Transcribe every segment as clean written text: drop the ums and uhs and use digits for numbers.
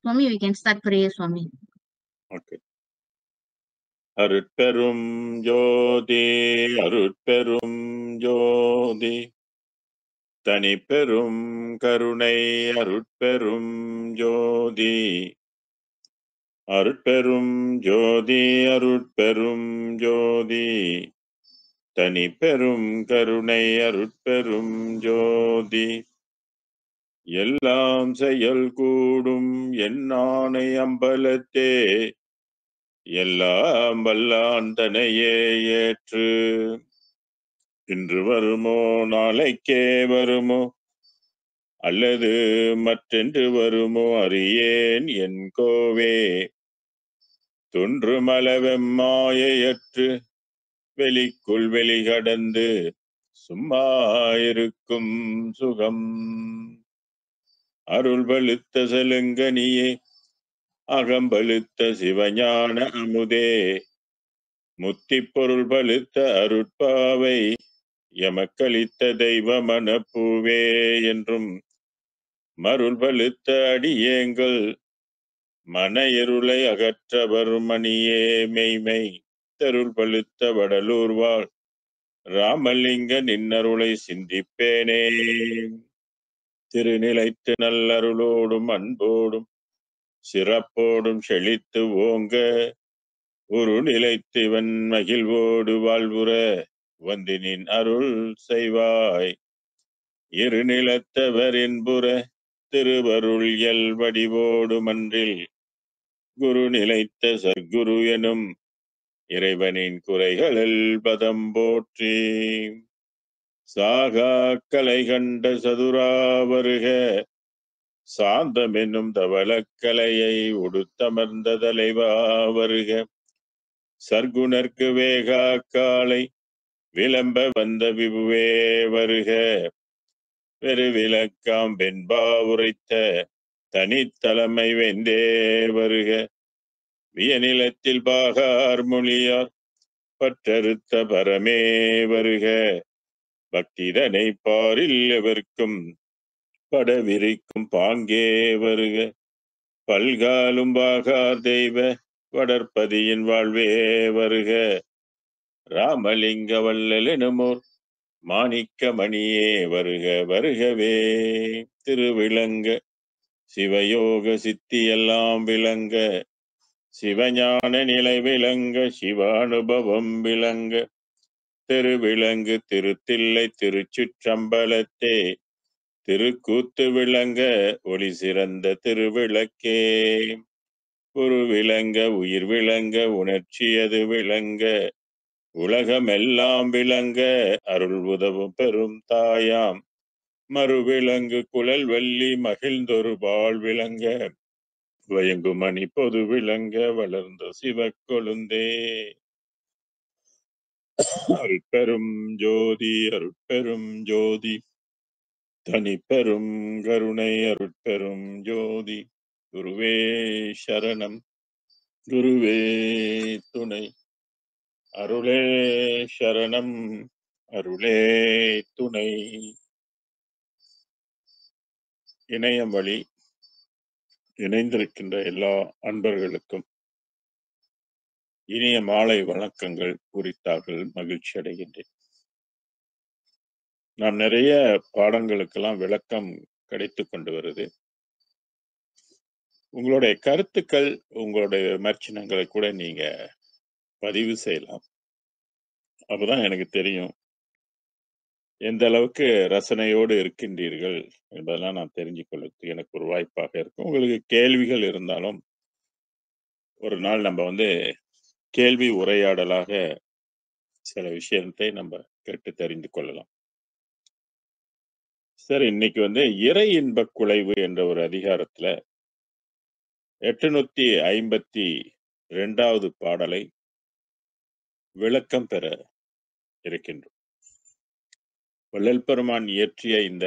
Swami, we can start prayer, Swami. Okay. அருட்பெரும் ஜோதி அருட்பெரும் ஜோதி தனிப்பெரும் கருணை அருட்பெரும் ஜோதி அருட்பெரும் ஜோதி அருட்பெரும் ஜோதி தனிப்பெரும் கருணை அருட்பெரும் ஜோதி எல்லாம் செயல் கூடும் என்னானை அம்பலத்தே எல்லாம் வல்லான் தனையே ஏற்று இன்று வருமோ நாளைக்கே வருமோ அல்லது மற்றென்று வருமோ அறியேன் என் கோவே தொன்று மலவெம்மாயையற்று வெளிக்குள் வெளிகடந்து சும்மா இருக்கும் சுகம் அருள் பழுத்த செலுங்கனியே அகம்பழுத்த சிவஞான அமுதே முத்தி பொருள் பழுத்த அருட்பாவை எமக்களித்த தெய்வ மனப்பூவே என்றும் மருள் பழுத்த அடியேங்கள் மன இருளை அகற்றவர் மணியே மெய்மை தருள் பழுத்த வடலூர் வாழ் ராமலிங்க நின்னருளை சிந்திப்பேனே திருநிலைத்து நல்லருளோடும் அன்போடும் சிறப்போடும் செழித்து ஓங்க ஒரு நிலைத்துவன் மகிழ்வோடு வாழ்வுற வந்தினின் அருள் செய்வாய் இரு நிலத்தவர் என்புற திருவருள் எல் வடிவோடு மன்றில் குரு நிலைத்த சர்க்குரு எனும் இறைவனின் குறைகளில் பதம் போற்றி சாகா கலை கண்ட சதுரா வருக சாந்தம் என்னும் தவளக்கலையை உடுத்தமர்ந்த தலைவா வருக சர்க்குணர்க்கு வேகா காலை விளம்ப வந்த விபுவே வருக பெருவிளக்காம் வெண்பா உரைத்த தனித்தலைமை வெந்தே வருக வியநிலத்தில் பாகார் மொழியார் பற்றறுத்த பரமே வருக பக்திதனை பாரில் எவர்க்கும் படவிரிக்கும் பாங்கே வருக பல்காலும் பாகார் தெய்வ வடற்பதியின் வாழ்வே வருக ராமலிங்க வள்ளல் எனுமோர் மாணிக்க மணியே வருக வருகவே திருவிளங்க சிவயோக சித்தி எல்லாம் விளங்க சிவஞான நிலை விளங்க சிவானுபவம் விளங்க திருவிளங்கு திருத்தில்லை திருச்சிற்றம்பலத்தே திருக்கூத்து விளங்க ஒளி சிறந்த திருவிளக்கே ஒரு விளங்க உயிர் விளங்க உணர்ச்சியது விளங்க உலகமெல்லாம் விளங்க அருள் உதவும் பெரும் தாயாம் மறுவிளங்கு குழல் வள்ளி மகிழ்ந்தொரு பால் விளங்க வயங்குமணி பொது விளங்க வளர்ந்த சிவக்கொழுந்தே அருட்பெரும் ஜோதி அருட்பெரும் ஜோதி தனிப்பெரும் கருணை அருட்பெரும் ஜோதி குருவே சரணம் குருவே துணை அருளே சரணம் அருளே துணை. இணையம் வழி இணைந்திருக்கின்ற எல்லா அன்பர்களுக்கும் இனிய மாலை வணக்கங்கள் குறித்தார்கள். மகிழ்ச்சி அடைகின்றேன். நாம் நிறைய பாடங்களுக்கெல்லாம் விளக்கம் கிடைத்து கொண்டு வருது. உங்களுடைய கருத்துக்கள், உங்களுடைய விமர்சனங்களை கூட நீங்க பதிவு செய்யலாம். அப்பதான் எனக்கு தெரியும் எந்த அளவுக்கு ரசனையோடு இருக்கின்றீர்கள் என்பதெல்லாம் நான் தெரிஞ்சு கொள்வதற்கு எனக்கு ஒரு வாய்ப்பாக இருக்கும். உங்களுக்கு கேள்விகள் இருந்தாலும் ஒரு நாள் நம்ம கேள்வி உரையாடலாக சில விஷயத்தை நம்ம கேட்டு தெரிந்து கொள்ளலாம். சரி, இன்னைக்கு இறை இன்ப குலைவு என்ற ஒரு அதிகாரத்துல 852வது பாடலை விளக்கம் பெற இருக்கின்றோம். வள்ளல் பெருமான் இயற்றிய இந்த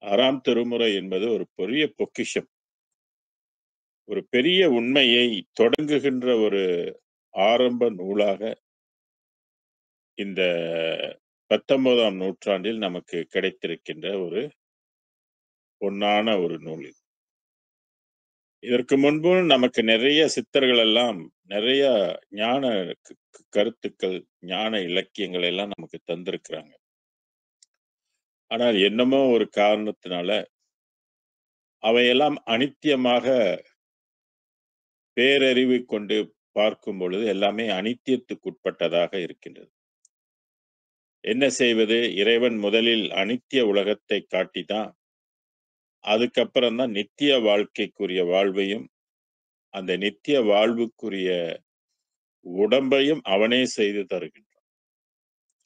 6ஆம் திருமுறை என்பது ஒரு பெரிய பொக்கிஷம். ஒரு பெரிய உண்மையை தொடங்குகின்ற ஒரு ஆரம்ப நூலாக இந்த 19ஆம் நூற்றாண்டில் நமக்கு கிடைத்திருக்கின்ற ஒரு பொன்னான ஒரு நூல் இது. இதற்கு முன்பு நமக்கு நிறைய சித்தர்கள் எல்லாம் நிறைய ஞான கருத்துக்கள், ஞான இலக்கியங்கள் எல்லாம் நமக்கு தந்திருக்கிறாங்க. ஆனால் என்னமோ ஒரு காரணத்தினால அவையெல்லாம் அனித்தியமாக பேரறிவு கொண்டு பார்க்கும் பொழுது எல்லாமே அனித்தியத்துக்குட்பட்டதாக இருக்கின்றது. என்ன செய்வது? இறைவன் முதலில் அனித்திய உலகத்தை காட்டிதான், அதுக்கப்புறம் தான் நித்திய வாழ்க்கைக்குரிய வாழ்வையும், அந்த நித்திய வாழ்வுக்குரிய உடம்பையும் அவனே செய்து தருகின்றான்.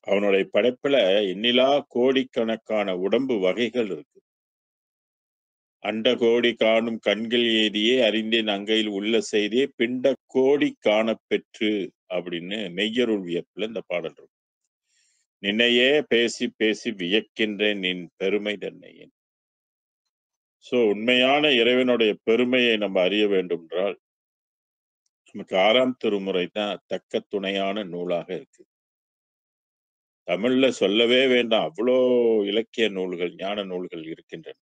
அவனுடைய படைப்புல எண்ணிலா கோடிக்கணக்கான உடம்பு வகைகள் இருக்கு. அண்ட கோடி காணும் கண்கள் ஏதியே அறிந்தேன் அங்கையில் உள்ள செய்தியே பிண்ட கோடி காணப் பெற்று அப்படின்னு மெய்யருள் வியப்புல இந்த பாடல் இருக்கும். நின்னையே பேசி பேசி வியக்கின்றேன் நின் பெருமை தன்னையே. சோ உண்மையான இறைவனுடைய பெருமையை நம்ம அறிய வேண்டும் என்றால் நமக்கு 6ஆம் திருமுறை தான் தக்க துணையான நூலாக இருக்கு. தமிழ்ல சொல்லவே வேண்டாம். அவ்வளோ இலக்கிய நூல்கள், ஞான நூல்கள் இருக்கின்றன.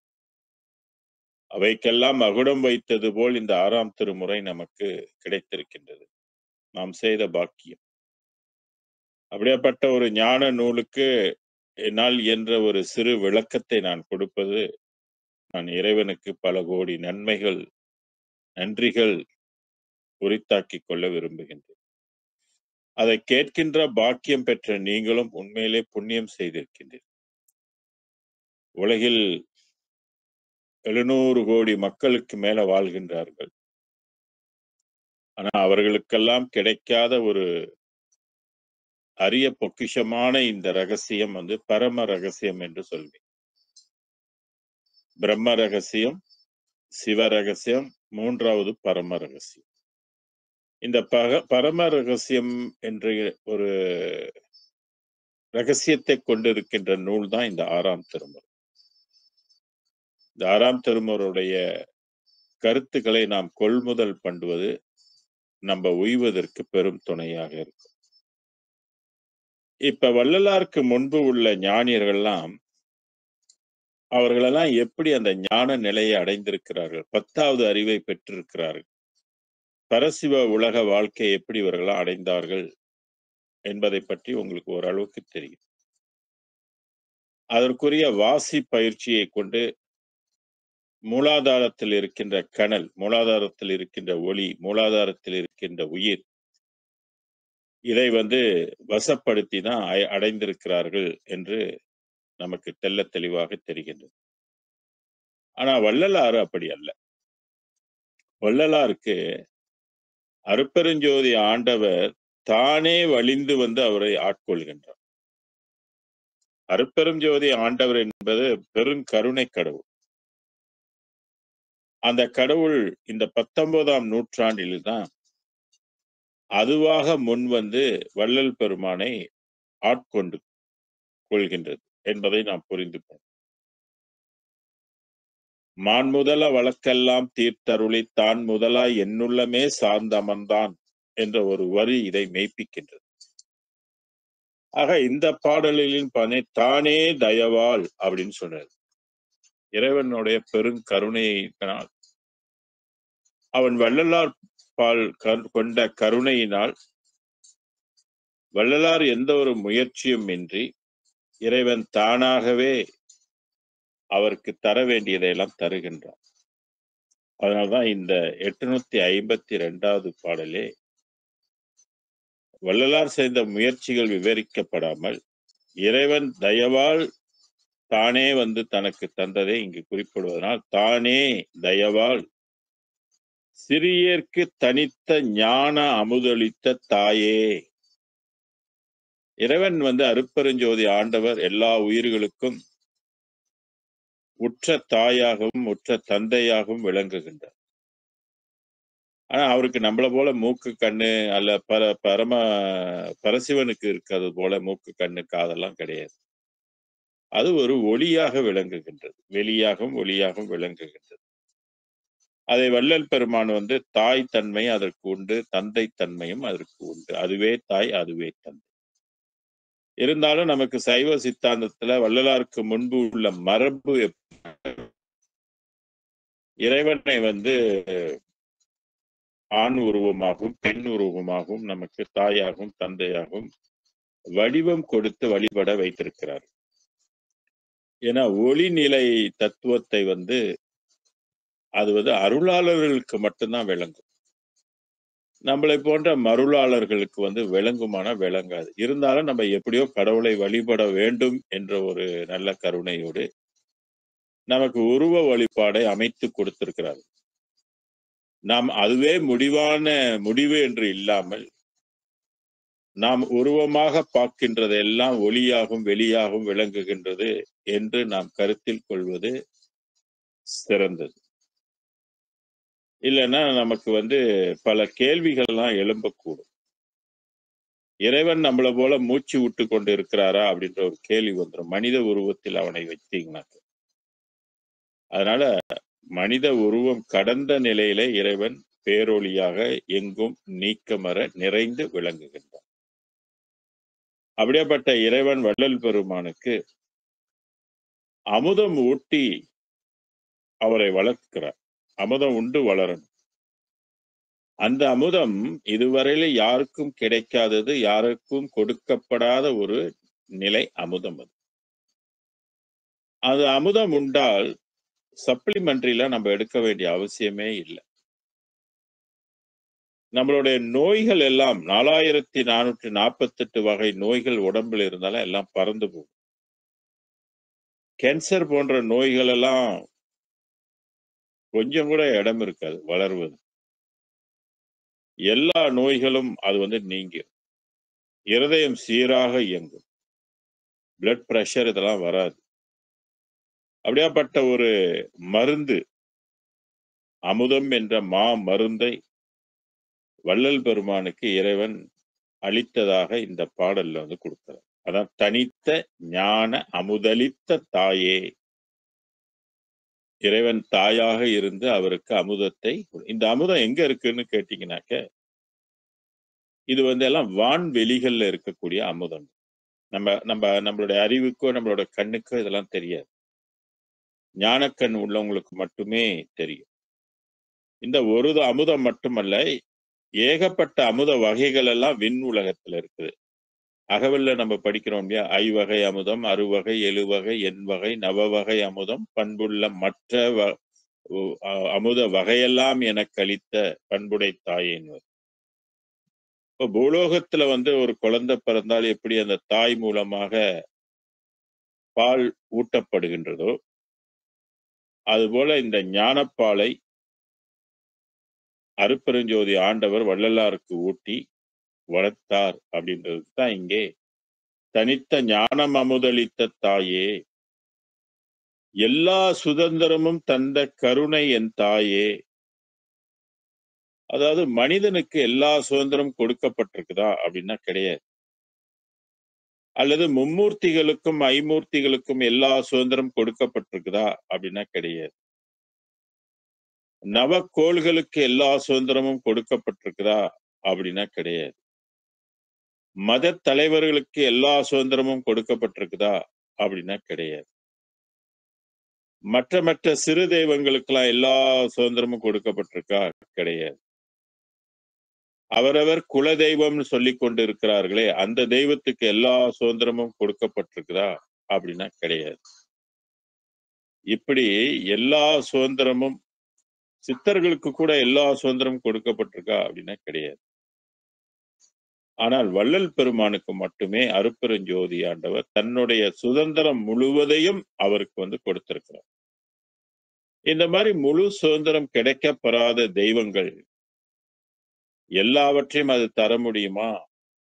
அவைக்கெல்லாம் மகுடம் வைத்தது போல் இந்த 6ஆம் திருமுறை நமக்கு கிடைத்திருக்கின்றது. நாம் செய்த பாக்கியம். அப்படியாப்பட்ட ஒரு ஞான நூலுக்கு என்னால் இயன்ற ஒரு சிறு விளக்கத்தை நான் கொடுப்பது, நான் இறைவனுக்கு பல கோடி நன்றிகள் உரித்தாக்கிக் கொள்ள விரும்புகின்றேன். அதை கேட்கின்ற பாக்கியம் பெற்ற நீங்களும் உண்மையிலே புண்ணியம் செய்திருக்கின்றீர்கள். உலகில் 700 கோடி மக்களுக்கு மேல வாழ்கின்றார்கள். ஆனா அவர்களுக்கெல்லாம் கிடைக்காத ஒரு அரிய பொக்கிஷமான இந்த ரகசியம் பரம ரகசியம் என்று சொல்வேன். பிரம்ம ரகசியம், சிவ ரகசியம், 3வது பரம ரகசியம். இந்த பரம ரகசியம் என்ற ஒரு ரகசியத்தை கொண்டிருக்கின்ற நூல் தான் இந்த 6ஆம் திருமுறை. இந்த 6ஆம் திருமுறையுடைய கருத்துக்களை நாம் கொள்முதல் பண்ணுவது நம்ம உய்வதற்கு பெரும் துணையாக இருக்கும். இப்ப வள்ளலாருக்கு முன்பு உள்ள ஞானியர்கள்லாம் அவர்களெல்லாம் எப்படி அந்த ஞான நிலையை அடைந்திருக்கிறார்கள்? 10வது அறிவை பெற்றிருக்கிறார்கள். பரசிவ உலக வாழ்க்கை எப்படி இவர்களாம் அடைந்தார்கள் என்பதை பற்றி உங்களுக்கு ஓரளவுக்கு தெரியும். அதற்குரிய வாசி பயிற்சியை கொண்டு மூலாதாரத்தில் இருக்கின்ற கனல், மூலாதாரத்தில் இருக்கின்ற ஒளி, மூலாதாரத்தில் இருக்கின்ற உயிர், இதை வசப்படுத்தி தான் அடைந்திருக்கிறார்கள் என்று நமக்கு தெள்ளத் தெளிவாக தெரிகின்றது. ஆனா வள்ளலார் அப்படி அல்ல. வள்ளலாருக்கு அருட்பெருஞ்சோதி ஆண்டவர் தானே வழிந்து அவரை ஆட்கொள்கின்றார். அருட்பெருஞ்சோதி ஆண்டவர் என்பது பெருங்கருணை கடவுள். அந்த கடவுள் இந்த 19ஆம் நூற்றாண்டில் தான் அதுவாக முன் வள்ளல் பெருமானை ஆட்கொண்டு கொள்கின்றது என்பதை நாம் புரிந்து கொள்ளணும். மான் முதல வழக்கெல்லாம் தீர்த்தருளி தான் முதலாய் என்னுள்ளமே சார்ந்தமர்ந்தான் என்ற ஒரு வரி இதை மெய்ப்பிக்கின்றது. ஆக இந்த பாடலின் பணி தானே தயவால் அப்படின்னு சொன்னார். இறைவனுடைய பெருங்கருணையினால் அவன் வள்ளலார் பால் கொண்ட கருணையினால் வள்ளலார் எந்த ஒரு முயற்சியும் இன்றி இறைவன் தானாகவே அவருக்கு தர வேண்டியதையெல்லாம் தருகின்றான். அதனால்தான் இந்த 852வது பாடலே வள்ளலார் செய்த முயற்சிகள் விவரிக்கப்படாமல் இறைவன் தயவால் தானே தனக்கு தந்ததை இங்கு குறிப்பிடுவதனால் தானே தயவால் சிறியர்க்கு தனித்த ஞான அமுதளித்த தாயே. இறைவன் அருட்பெருஞ்சோதி ஆண்டவர் எல்லா உயிர்களுக்கும் உற்ற தாயாகவும் உற்ற தந்தையாகவும் விளங்குகின்றார். ஆனா அவருக்கு நம்மள போல மூக்கு கண்ணு அல்ல பரசிவனுக்கு இருக்கிறது போல மூக்கு கண்ணு காதெல்லாம் கிடையாது. அது ஒரு ஒளியாக விளங்குகின்றது. வெளியாகவும் ஒளியாகவும் விளங்குகின்றது. அதை வள்ளல் பெருமான் தாய் தன்மை அதற்கு உண்டு, தந்தை தன்மையும் அதற்கு உண்டு. அதுவே தாய், அதுவே தந்தை. இருந்தாலும் நமக்கு சைவ சித்தாந்தத்துல வள்ளலாருக்கு முன்பு உள்ள மரபு இறைவனை வந்து ஆண் உருவமாகவும் பெண் உருவமாகவும் நமக்கு தாயாகவும் தந்தையாகவும் வடிவம் கொடுத்து வழிபட வைத்திருக்கிறார். ஏன்னா ஒளிநிலை தத்துவத்தை வந்து அது வந்து அருளாளர்களுக்கு மட்டும்தான் விளங்கும். நம்மளை போன்ற மருளாளர்களுக்கு வந்து விளங்குமான விளங்காது. இருந்தாலும் நம்ம எப்படியோ கடவுளை வழிபட வேண்டும் என்ற ஒரு நல்ல கருணையோடு நமக்கு உருவ வழிபாடை அமைத்து கொடுத்திருக்கிறார். நாம் அதுவே முடிவு என்று இல்லாமல் நாம் உருவமாக பார்க்கின்றதெல்லாம் ஒளியாகவும் வெளியாகவும் விளங்குகின்றது என்று நாம் கருத்தில் கொள்வது சிறந்தது. இல்லைன்னா நமக்கு வந்து பல கேள்விகள்லாம் எழும்பக்கூடும். இறைவன் நம்மளை போல மூச்சு விட்டு கொண்டு இருக்கிறாரா அப்படின்ற ஒரு கேள்வி வந்துடும் மனித உருவத்தில் அவனை வைத்தீங்கன்னாக்க. அதனால மனித உருவம் கடந்த நிலையில இறைவன் பேரொளியாக எங்கும் நீக்கமற நிறைந்து விளங்குகின்றான். அப்படியேப்பட்ட இறைவன் வள்ளல் பெருமானுக்கு அமுதம் ஊட்டி அவரை வளர்க்கிறார். அமுதம் உண்டு வளரணும். அந்த அமுதம் இதுவரையில யாருக்கும் கிடைக்காதது, யாருக்கும் கொடுக்கப்படாத ஒரு நிலை அமுதம் அது. அது அமுதம் உண்டால் சப்ளிமெண்டரியில நம்ம எடுக்க வேண்டிய அவசியமே இல்லை. நம்மளுடைய நோய்கள் எல்லாம் 4448 வகை நோய்கள் உடம்புல இருந்தாலும் எல்லாம் பறந்து போகும். கேன்சர் போன்ற நோய்கள் எல்லாம் கொஞ்சம் கூட இடம் இருக்காது வளர்வது. எல்லா நோய்களும் அது வந்து நீங்கும். இருதயம் சீராக இயங்கும். பிளட் பிரஷர் இதெல்லாம் வராது. அப்படியாப்பட்ட ஒரு மருந்து, அமுதம் என்ற மருந்தை வள்ளல் பெருமானுக்கு இறைவன் அளித்ததாக இந்த பாடல்ல வந்து கொடுக்கிறார். அதான் தனித்த ஞான அமுதளித்த தாயே. இறைவன் தாயாக இருந்து அவருக்கு அமுதத்தை, இந்த அமுதம் எங்க இருக்குன்னு கேட்டீங்கன்னாக்க, இது வந்து எல்லாம் வான்வெளிகள்ல இருக்கக்கூடிய அமுதம். நம்மளுடைய அறிவுக்கோ நம்மளோட கண்ணுக்கோ இதெல்லாம் தெரியாது. ஞானக்கண் உள்ளவங்களுக்கு மட்டுமே தெரியும். இந்த ஒரு அமுதம் மட்டுமல்ல, ஏகப்பட்ட அமுத வகைகள் எல்லாம் விண் உலகத்துல இருக்குது. அகவல்ல நம்ம படிக்கிறோம் இல்லையா? ஐவகை அமுதம், அறுவகை, எழுவகை, எண்வகை, நவவகை அமுதம், பண்புள்ள மற்ற அமுத வகையெல்லாம் எனக்கு அளித்த பண்புடை தாயேன்வர். இப்ப பூலோகத்துல வந்து ஒரு குழந்தை பிறந்தால் எப்படி அந்த தாய் மூலமாக பால் ஊட்டப்படுகின்றதோ, அதுபோல இந்த ஞானப்பாலை அருப்பெருஞ்சோதி ஆண்டவர் வள்ளலாருக்கு ஊட்டி வளர்த்தார் அப்படின்றது தான் இங்கே தனித்த ஞானம் அமுதளித்த தாயே, எல்லா சுதந்திரமும் தந்த கருணை என் தாயே. அதாவது மனிதனுக்கு எல்லா சுதந்திரம் கொடுக்கப்பட்டிருக்குதா அப்படின்னா கிடையாது. அல்லது மும்மூர்த்திகளுக்கும் ஐமூர்த்திகளுக்கும் எல்லா சுதந்திரம் கொடுக்கப்பட்டிருக்குதா அப்படின்னா கிடையாது. நவக்கோள்களுக்கு எல்லா சுதந்திரமும் கொடுக்கப்பட்டிருக்குதா அப்படின்னா கிடையாது. மத தலைவர்களுக்கு எல்லா சுதந்திரமும் கொடுக்கப்பட்டிருக்குதா அப்படின்னா கிடையாது. மற்ற சிறு தெய்வங்களுக்கெல்லாம் எல்லா சுதந்திரமும் கொடுக்கப்பட்டிருக்கா கிடையாது. அவரவர் குல தெய்வம்னு சொல்லி கொண்டு இருக்கிறார்களே, அந்த தெய்வத்துக்கு எல்லா சுதந்திரமும் கொடுக்கப்பட்டிருக்குதா அப்படின்னா கிடையாது. இப்படி எல்லா சுதந்திரமும் சித்தர்களுக்கு கூட எல்லா சுதந்திரமும் கொடுக்கப்பட்டிருக்கா அப்படின்னா கிடையாது. ஆனால் வள்ளல் பெருமானுக்கு மட்டுமே அருப்பெருஞ்சோதி ஆண்டவர் தன்னுடைய சுதந்திரம் முழுவதையும் அவருக்கு வந்து கொடுத்திருக்கிறார். இந்த மாதிரி முழு சுதந்திரம் கிடைக்கப்பெறாத தெய்வங்கள் எல்லாவற்றையும் அது தர முடியுமா?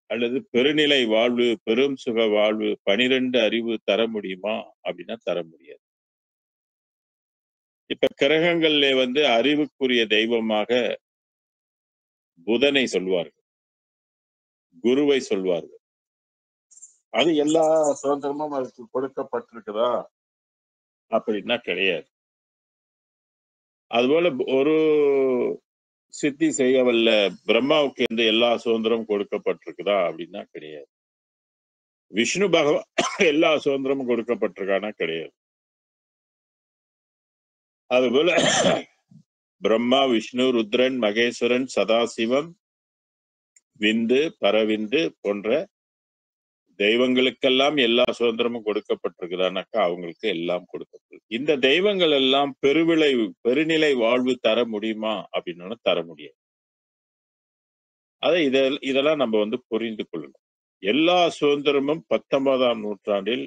அல்லது பெருநிலை வாழ்வு, பெரும் சுக வாழ்வு, 12 அறிவு தர முடியுமா அப்படின்னா தர முடியாது. இப்ப கிரகங்கள்ல வந்து அறிவுக்குரிய தெய்வமாக புதனை சொல்வார்கள், குருவை சொல்வார்கள். அது எல்லா சுதந்திரமும் அதுக்கு கொடுக்கப்பட்டிருக்குதா அப்படின்னா கிடையாது. அதுபோல ஒரு சித்தி செய்ய வல்ல பிரம்மாவுக்கு எல்லா சுதந்திரமும் கொடுக்கப்பட்டிருக்குதா அப்படின்னா கிடையாது. விஷ்ணு பகவான் எல்லா சுதந்திரமும் கொடுக்கப்பட்டிருக்கானா? கிடையாது. அதுபோல பிரம்மா, விஷ்ணு, ருத்ரன், மகேஸ்வரன், சதாசிவம், விந்து, பரவிந்து போன்ற தெய்வங்களுக்கெல்லாம் எல்லா சுதந்திரமும் கொடுக்கப்பட்டிருக்குதானாக்கா? அவங்களுக்கு எல்லாம் கொடுக்கப்பட்டிருக்கு. இந்த தெய்வங்கள் எல்லாம் பெருநிலை வாழ்வு தர முடியுமா அப்படின்னா தர முடியாது. இதெல்லாம் நம்ம புரிந்து கொள்ளணும். எல்லா சுதந்திரமும் 19ஆம் நூற்றாண்டில்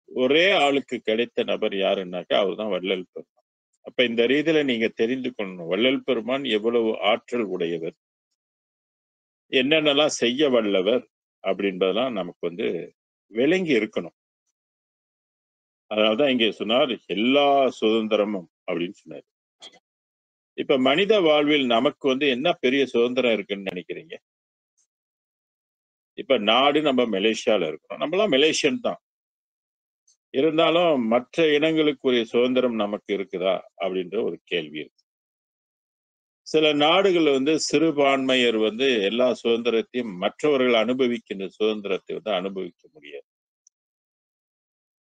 ஒரே ஆளுக்கு கிடைத்த நபர் யாருன்னாக்கா அவர்தான் வள்ளல் பெருமான். அப்ப இந்த ரீதியில நீங்க தெரிந்து கொள்ளணும். வள்ளல் பெருமான் எவ்வளவு ஆற்றல் உடையவர், என்னென்னலாம் செய்ய வல்லவர் அப்படின்றதெல்லாம் நமக்கு விளங்கி இருக்கணும். அதனாலதான் இங்கே சொன்னார் எல்லா சுதந்திரமும் அப்படின்னு சொன்னார். இப்ப மனித வாழ்வில் நமக்கு என்ன பெரிய சுதந்திரம் இருக்குன்னு நினைக்கிறீங்க? இப்ப நாடு நம்ம மலேசியால இருக்கிறோம். நம்மளாம் மலேசியன் தான். இருந்தாலும் மற்ற இனங்களுக்குரிய சுதந்திரம் நமக்கு இருக்குதா அப்படின்ற ஒரு கேள்வி இருக்கு. சில நாடுகள் சிறுபான்மையர் எல்லா சுதந்திரத்தையும் மற்றவர்கள் அனுபவிக்கின்ற சுதந்திரத்தை அனுபவிக்க முடியாது.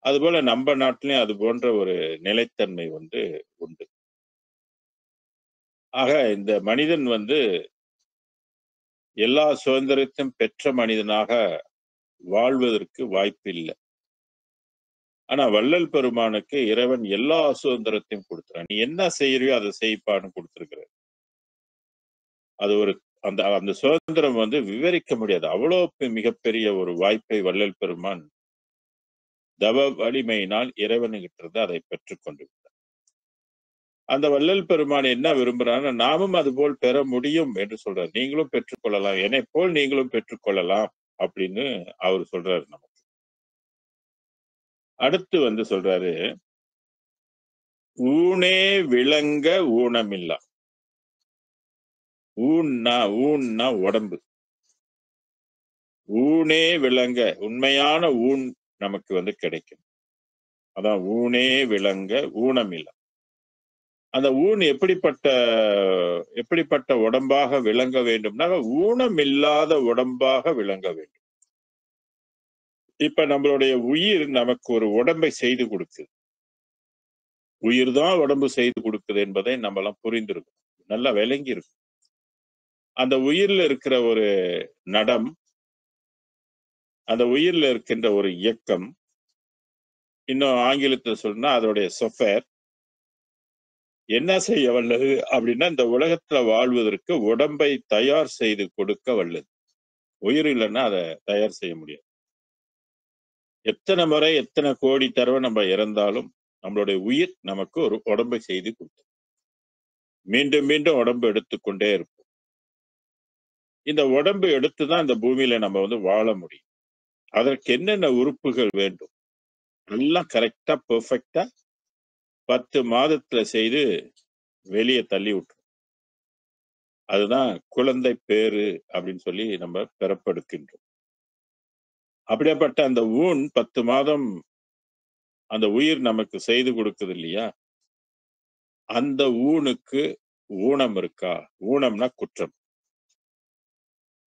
அதுபோல நம்ம நாட்டிலையும் அது போன்ற ஒரு நிலைத்தன்மை உண்டு. ஆக இந்த மனிதன் எல்லா சுதந்திரத்தையும் பெற்ற மனிதனாக வாழ்வதற்கு வாய்ப்பு இல்லை. ஆனா வள்ளல் பெருமானுக்கு இறைவன் எல்லா சுதந்திரத்தையும் கொடுத்துறான். நீ என்ன செய்யறியோ அதை செய்ப்பான்னு கொடுத்திருக்கிற. அது ஒரு அந்த அந்த சுதந்திரம் விவரிக்க முடியாது. அவ்வளவு மிகப்பெரிய ஒரு வாய்ப்பை வள்ளல் பெருமான் தவ வலிமையினால் இறைவனுகிட்ட இருந்து அதை பெற்றுக்கொண்டு விட்டார். அந்த வள்ளல் பெருமான் என்ன விரும்புறான்னு, நாமும் அது போல் பெற முடியும் என்று சொல்றார். நீங்களும் பெற்றுக்கொள்ளலாம், என்னை போல் நீங்களும் பெற்றுக்கொள்ளலாம் அப்படின்னு அவர் சொல்றாரு நமக்கு. அடுத்து சொல்றாரு, ஊனே விளங்க ஊனமில்லா. ஊன்னா உடம்பு. ஊனே விளங்க, உண்மையான ஊன் நமக்கு கிடைக்கும். அதான் ஊனே விளங்க ஊனமில்லா. அந்த ஊன் எப்படிப்பட்ட உடம்பாக விளங்க வேண்டும்னா, ஊனமில்லாத உடம்பாக விளங்க வேண்டும். இப்ப நம்மளுடைய உயிர் நமக்கு ஒரு உடம்பை செய்து கொடுக்குது. உயிர் தான் உடம்பு செய்து கொடுக்குது என்பதை நம்ம எல்லாம் புரிந்திருக்கோம், நல்லா விளங்கி இருக்கும். அந்த உயிர்ல இருக்கிற ஒரு நடம், அந்த உயிர்ல இருக்கின்ற ஒரு இயக்கம், இன்னும் ஆங்கிலத்தில் சொன்னா அதோடைய சொஃபேர் என்ன செய்ய வல்லது அப்படின்னா, இந்த உலகத்துல வாழ்வதற்கு உடம்பை தயார் செய்து கொடுக்க வல்லது. உயிர் இல்லைன்னா அதை தயார் செய்ய முடியாது. எத்தனை முறை எத்தனை கோடி தடவை நம்ம இறந்தாலும் நம்மளுடைய உயிர் நமக்கு ஒரு உடம்பை செய்து கொடுக்கும். மீண்டும் மீண்டும் உடம்பு எடுத்துக்கொண்டே இருப்போம். இந்த உடம்பு எடுத்துதான் இந்த பூமியில நம்ம வாழ முடியும். அதற்கு என்னென்ன உறுப்புகள் வேண்டும் எல்லாம் கரெக்டா பெர்ஃபெக்டா 10 மாதத்துல செய்து வெளியே தள்ளி விட்டுரும். அதுதான் குழந்தை பேரு அப்படின்னு சொல்லி நம்ம பிறப்பெடுக்கின்றோம். அப்படியாப்பட்ட அந்த ஊன் 10 மாதம் அந்த உயிர் நமக்கு செய்து கொடுக்குது இல்லையா? அந்த ஊனுக்கு ஊனம் இருக்கா? ஊனம்னா குற்றம்.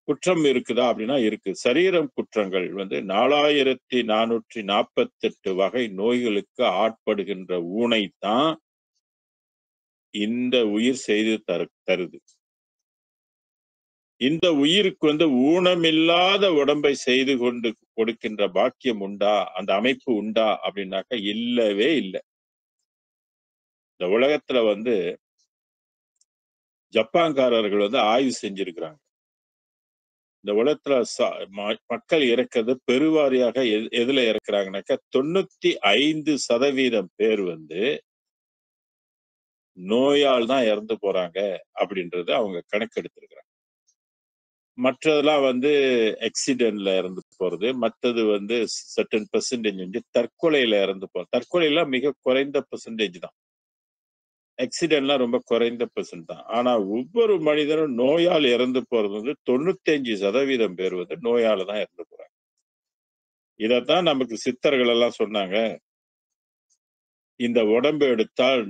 குற்றம் இருக்குதா அப்படின்னா இருக்கு. சரீரம் குற்றங்கள் 4448 வகை நோய்களுக்கு ஆட்படுகின்ற ஊனைத்தான் இந்த உயிர் செய்து தருது. இந்த உயிருக்கு ஊனமில்லாத உடம்பை செய்து கொண்டு கொடுக்கின்ற பாக்கியம் உண்டா, அந்த அமைப்பு உண்டா அப்படின்னாக்கா இல்லவே இல்லை. இந்த உலகத்துல ஜப்பான்காரர்கள் ஆய்வு செஞ்சிருக்கிறாங்க. இந்த உலகத்துல மக்கள் இறக்கிறது பெருவாரியாக எதுல இறக்குறாங்கன்னாக்கா 95% பேர் நோயால் தான் இறந்து போறாங்க அப்படின்றது அவங்க கணக்கெடுத்திருக்கிறாங்க. மற்றதெல்லாம் ஆக்சிடென்ட்ல இறந்து போறது, மற்றது சர்டன் பெர்சன்டேஜ் தற்கொலையில இறந்து போறது. தற்கொலை எல்லாம் மிக குறைந்த பெர்சன்டேஜ் தான். ஆக்சிடென்ட்லாம் ரொம்ப குறைந்த பெர்சன்ட் தான். ஆனா ஒவ்வொரு மனிதனும் நோயால் இறந்து போறது 95% பேர் நோயால தான் இறந்து போறாங்க. இதத்தான் நமக்கு சித்தர்கள் எல்லாம் சொன்னாங்க. இந்த உடம்பு எடுத்தால்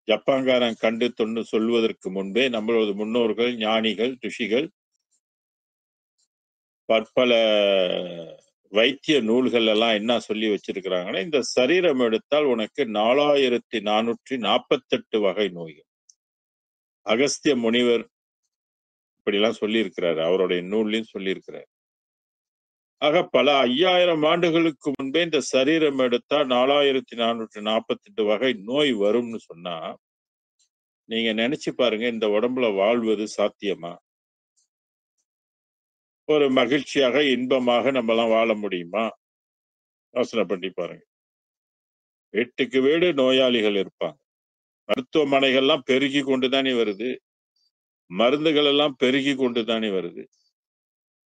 ஜப்பான்காரன் கண்டு தொன்னு சொல்வதற்கு முன்பே நம்மளது முன்னோர்கள், ஞானிகள், ரிஷிகள் பற்பல வைத்திய நூல்கள் எல்லாம் என்ன சொல்லி வச்சிருக்கிறாங்கன்னா, இந்த சரீரம் எடுத்தால் உனக்கு 4448 வகை நோய்கள். அகஸ்திய முனிவர் இப்படிலாம் சொல்லியிருக்கிறாரு. அவருடைய நூல்லயும் சொல்லியிருக்கிறார். ஆக பல 5000 ஆண்டுகளுக்கு முன்பே இந்த சரீரம் எடுத்தா 4448 வகை நோய் வரும்னு சொன்னா, நீங்க நினைச்சு பாருங்க இந்த உடம்புல வாழ்வது சாத்தியமா? ஒரு மகிழ்ச்சியாக, இன்பமாக நம்மலாம் வாழ முடியுமா? யோசனை பண்ணி பாருங்க. வீட்டுக்கு வீடு நோயாளிகள் இருப்பாங்க. மருத்துவமனைகள்லாம் பெருகி கொண்டு தானே வருது. மருந்துகள் எல்லாம் பெருகி கொண்டு தானே வருது.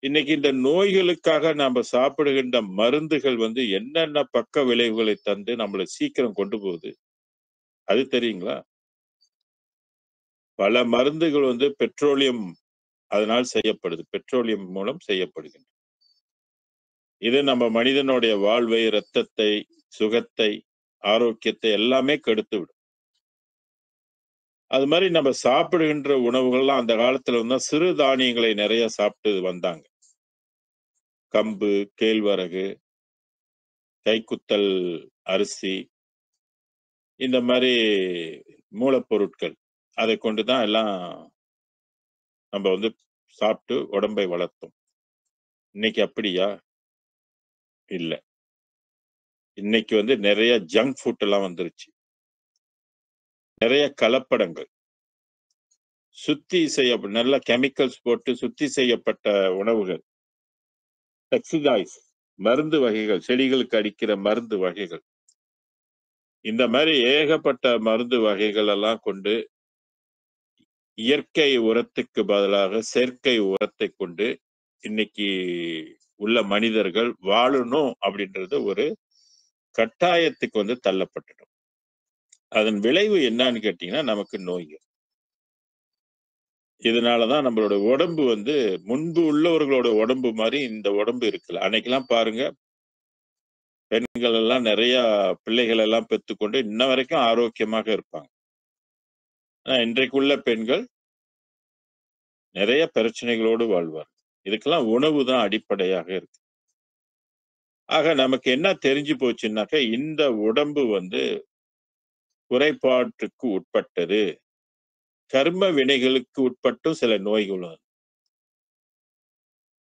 இன்னைக்கு இந்த நோய்களுக்காக நாம சாப்பிடுகின்ற மருந்துகள் வந்து என்னென்ன பக்க விளைவுகளை தந்து நம்மள சீக்கிரம் கொண்டு போகுது. அது தெரியுங்களா? பல மருந்துகள் வந்து பெட்ரோலியம் அதனால் செய்யப்படுது. பெட்ரோலியம் மூலம் செய்யப்படுகின்றன. இது நம்ம மனிதனுடைய வாழ்வை, இரத்தத்தை, சுகத்தை, ஆரோக்கியத்தை எல்லாமே கெடுத்து விடும். அது மாதிரி நம்ம சாப்பிடுகின்ற உணவுகள்லாம் அந்த காலத்துல வந்து சிறு தானியங்களை நிறைய சாப்பிட்டு வந்தாங்க. கம்பு, கேழ்வரகு, கைக்குத்தல் அரிசி, இந்த மாதிரி மூலப்பொருட்கள். அதை கொண்டு தான் எல்லாம் நம்ம வந்து சாப்பிட்டு உடம்பை வளர்த்தோம். இன்னைக்கு அப்படியா? இல்ல. இன்னைக்கு வந்து நிறைய ஜங்க் ஃபுட் எல்லாம் வந்துருச்சு. நிறைய கலப்படங்கள். நல்ல கெமிக்கல்ஸ் போட்டு சுத்தி செய்யப்பட்ட உணவுகள். பெஸ்டிசைட்ஸ், மருந்து வகைகள், செடிகளுக்கு அடிக்கிற மருந்து வகைகள். இந்த மாதிரி ஏகப்பட்ட மருந்து வகைகள் எல்லாம் கொண்டு இயற்கை உரத்துக்கு பதிலாக செயற்கை உரத்தை கொண்டு இன்னைக்கு உள்ள மனிதர்கள் வாழணும் அப்படின்றது ஒரு கட்டாயத்துக்கு வந்து தள்ளப்பட்டுடும். அதன் விளைவு என்னன்னு கேட்டீங்கன்னா நமக்கு நோய்கள். இதனாலதான் நம்மளோட உடம்பு வந்து முன்பு உள்ளவர்களோட உடம்பு மாதிரி இந்த உடம்பு இருக்குல்ல. அன்னைக்கெல்லாம் பாருங்க, பெண்கள் எல்லாம் நிறைய பிள்ளைகள் எல்லாம் பெற்றுக்கொண்டு இன்ன வரைக்கும் ஆரோக்கியமாக இருப்பாங்க. ஆனா இன்றைக்குள்ள பெண்கள் நிறைய பிரச்சனைகளோடு வாழ்வார். இதுக்கெல்லாம் உணவு தான் அடிப்படையாக இருக்கு. ஆக நமக்கு என்ன தெரிஞ்சு போச்சுன்னாக்க, இந்த உடம்பு வந்து குறைபாட்டுக்கு உட்பட்டது. கர்ம வினைகளுக்கு உட்பட்டும் சில நோய்கள் வரும்.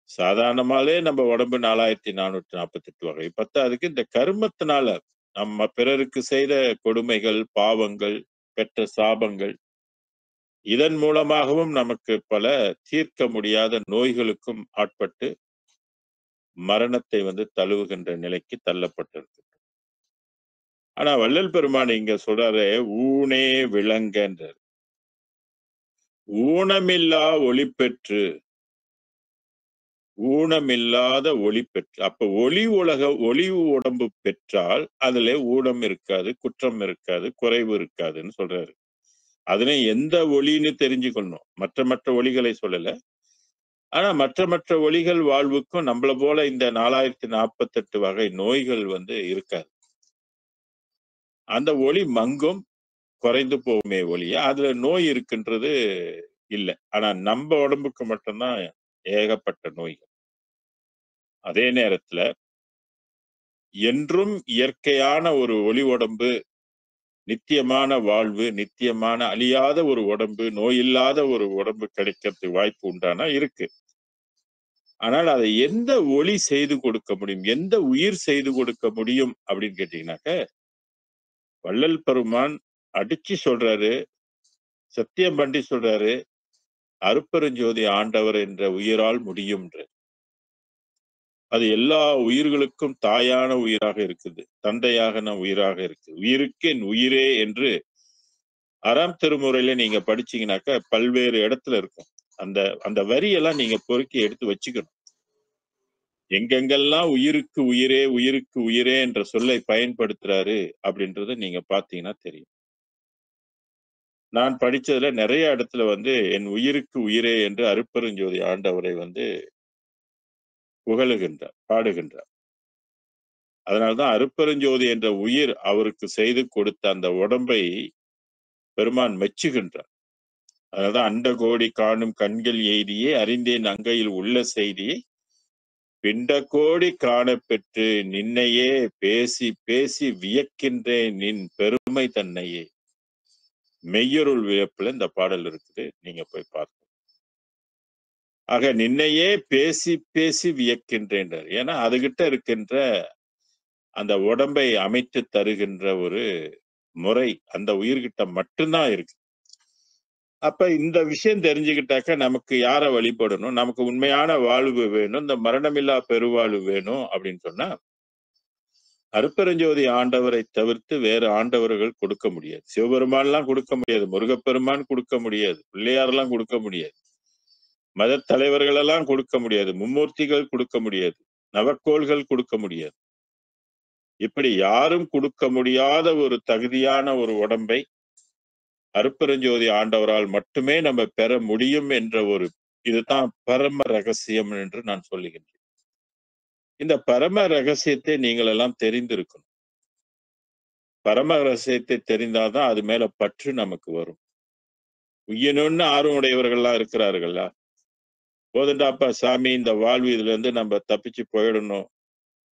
சாதாரணமாலே நம்ம உடம்பு 4448 வகை. பத்தாததுக்கு இந்த கர்மத்தினால நம்ம பிறருக்கு செய்த கொடுமைகள், பாவங்கள், பெற்ற சாபங்கள், இதன் மூலமாகவும் நமக்கு பல தீர்க்க முடியாத நோய்களுக்கும் ஆட்பட்டு மரணத்தை வந்து தழுவுகின்ற நிலைக்கு தள்ளப்பட்டிருக்கு. ஆனா வள்ளல் பெருமான் இங்க சொல்றாரு, ஊனே விளங்கன்றார். ஊனமில்லா ஒளி பெற்று, ஊனமில்லாத ஒளி பெற்று. அப்ப ஒளி உடம்பு பெற்றால் அதுல ஊனம் இருக்காது, குற்றம் இருக்காது, குறைவு இருக்காதுன்னு சொல்றாரு. அதுல எந்த ஒளின்னு தெரிஞ்சுக்கணும். மற்ற ஒளிகளை சொல்லல. ஆனா மற்ற ஒளிகள் வாழ்வுக்கும் நம்மள போல இந்த 4048 வகை நோய்கள் வந்து இருக்காது. அந்த ஒளி மங்கும், குறைந்து போகுமே ஒழிய அதுல நோய் இருக்குன்றது இல்ல. ஆனா நம்ம உடம்புக்கு மட்டும்தான் ஏகப்பட்ட நோய்கள். அதே நேரத்துல என்றும் இயற்கையான ஒரு ஒளி உடம்பு, நித்தியமான வாழ்வு, நித்தியமான அழியாத ஒரு உடம்பு, நோயில்லாத ஒரு உடம்பு கிடைக்கிறதுக்கு வாய்ப்பு உண்டானா இருக்கு. ஆனால் அதை எந்த ஒளி செய்து கொடுக்க முடியும், எந்த உயிர் செய்து கொடுக்க முடியும் அப்படின்னு கேட்டீங்கன்னாக்க, வள்ளல் பெருமான் அடிச்சு சொல்றாரு, சத்தியம் பண்ணி சொல்றாரு, அருட்பெருஞ்சோதி ஆண்டவர் என்ற உயிரால் முடியும்ன்ற. அது எல்லா உயிர்களுக்கும் தாயான உயிராக இருக்குது, தந்தையான உயிராக இருக்கு. உயிருக்கு என் உயிரே என்று 6ஆம் திருமுறையில நீங்க படிச்சீங்கன்னாக்க பல்வேறு இடத்துல இருக்கும். அந்த அந்த வரியெல்லாம் நீங்க பொறுக்கி எடுத்து வச்சுக்கணும். எங்கெங்கெல்லாம் உயிருக்கு உயிரே, உயிருக்கு உயிரே என்ற சொல்லை பயன்படுத்துறாரு அப்படின்றத நீங்க பார்த்தீங்கன்னா தெரியும். நான் படிச்சதுல நிறைய இடத்துல வந்து என் உயிருக்கு உயிரே என்று அருட்பெருஞ்சோதி ஆண்டவரை வந்து புகழுகின்றார், பாடுகின்றார். அதனால்தான் அருட்பெருஞ்சோதி என்ற உயிர் அவருக்கு செய்து கொடுத்த அந்த உடம்பை பெருமான் மெச்சுகின்றார். அதனால்தான் அண்ட கோடி காணும் கண்கள் எய்தியே அறிந்தேன் அங்கையில் உள்ள செய்தியை பிண்டகோடி காணப்பெற்று நின்னையே பேசி பேசி வியக்கின்றேன் நின் பெருமை தன்னையே. மெய்யருள் வியப்புல இந்த பாடல் இருக்குது, நீங்க போய் பார்க்க. ஆக நின்னையே பேசி பேசி வியக்கின்றேன். ஏன்னா அதுகிட்ட இருக்கின்ற அந்த உடம்பை அமைத்து தருகின்ற ஒரு முறை அந்த உயிர்கிட்ட மட்டும்தான் இருக்கு. அப்ப இந்த விஷயம் தெரிஞ்சுக்கிட்டாக்க நமக்கு யாரை வழிபடணும், நமக்கு உண்மையான வாழ்வு வேணும், இந்த மரணமில்லா பெருவாழ்வு வேணும் அப்படின்னு சொன்னா அருட்பெருஞ்சோதி ஆண்டவரை தவிர்த்து வேறு ஆண்டவர்கள் கொடுக்க முடியாது. சிவபெருமான்லாம் கொடுக்க முடியாது, முருகப்பெருமான் கொடுக்க முடியாது, பிள்ளையாரெல்லாம் கொடுக்க முடியாது, மத தலைவர்கள் எல்லாம் கொடுக்க முடியாது, மும்மூர்த்திகள் கொடுக்க முடியாது, நவக்கோள்கள் கொடுக்க முடியாது. இப்படி யாரும் கொடுக்க முடியாத ஒரு தகுதியான ஒரு உடம்பை அருட்பெருஞ்சோதி ஆண்டவரால் மட்டுமே நம்ம பெற முடியும் என்ற ஒரு இதுதான் பரம ரகசியம் என்று நான் சொல்லுகின்றேன். இந்த பரம ரகசியத்தை நீங்கள் எல்லாம் தெரிந்திருக்கணும். பரம ரகசியத்தை தெரிந்தால்தான் அது மேல பற்று நமக்கு வரும். உய்யணும்னு ஆர்வம் உடையவர்கள்லாம் இருக்கிறார்களா? போதுண்டாப்பா சாமி, இந்த வாழ்வு இதுல இருந்து நம்ம தப்பிச்சு போயிடணும்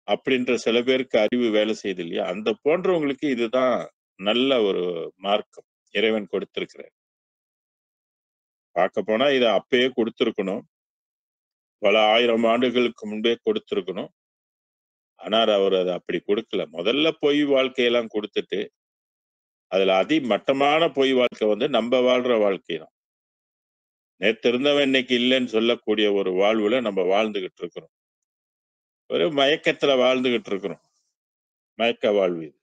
அப்படின்ற சில பேருக்கு அறிவு வேலை செய்யுது இல்லையா? அந்த போன்றவங்களுக்கு இதுதான் நல்ல ஒரு மார்க்கம் இறைவன் கொடுத்திருக்கிறார். பார்க்க போனா இதை அப்பயே கொடுத்திருக்கணும், பல ஆயிரம் ஆண்டுகளுக்கு முன்பே கொடுத்திருக்கணும். ஆனால் அவர் அதை அப்படி கொடுக்கல. முதல்ல பொய் வாழ்க்கையெல்லாம் கொடுத்துட்டு அதுல அதிமட்டமான பொய் வாழ்க்கை வந்து நம்ம வாழ்ற வாழ்க்கை தான். நேற்று இருந்தவன் இன்னைக்கு இல்லைன்னு சொல்லக்கூடிய ஒரு வாழ்வுல நம்ம வாழ்ந்துகிட்டு இருக்கிறோம். ஒரு மயக்கத்துல வாழ்ந்துகிட்டு இருக்கிறோம். மயக்க வாழ்வு இது.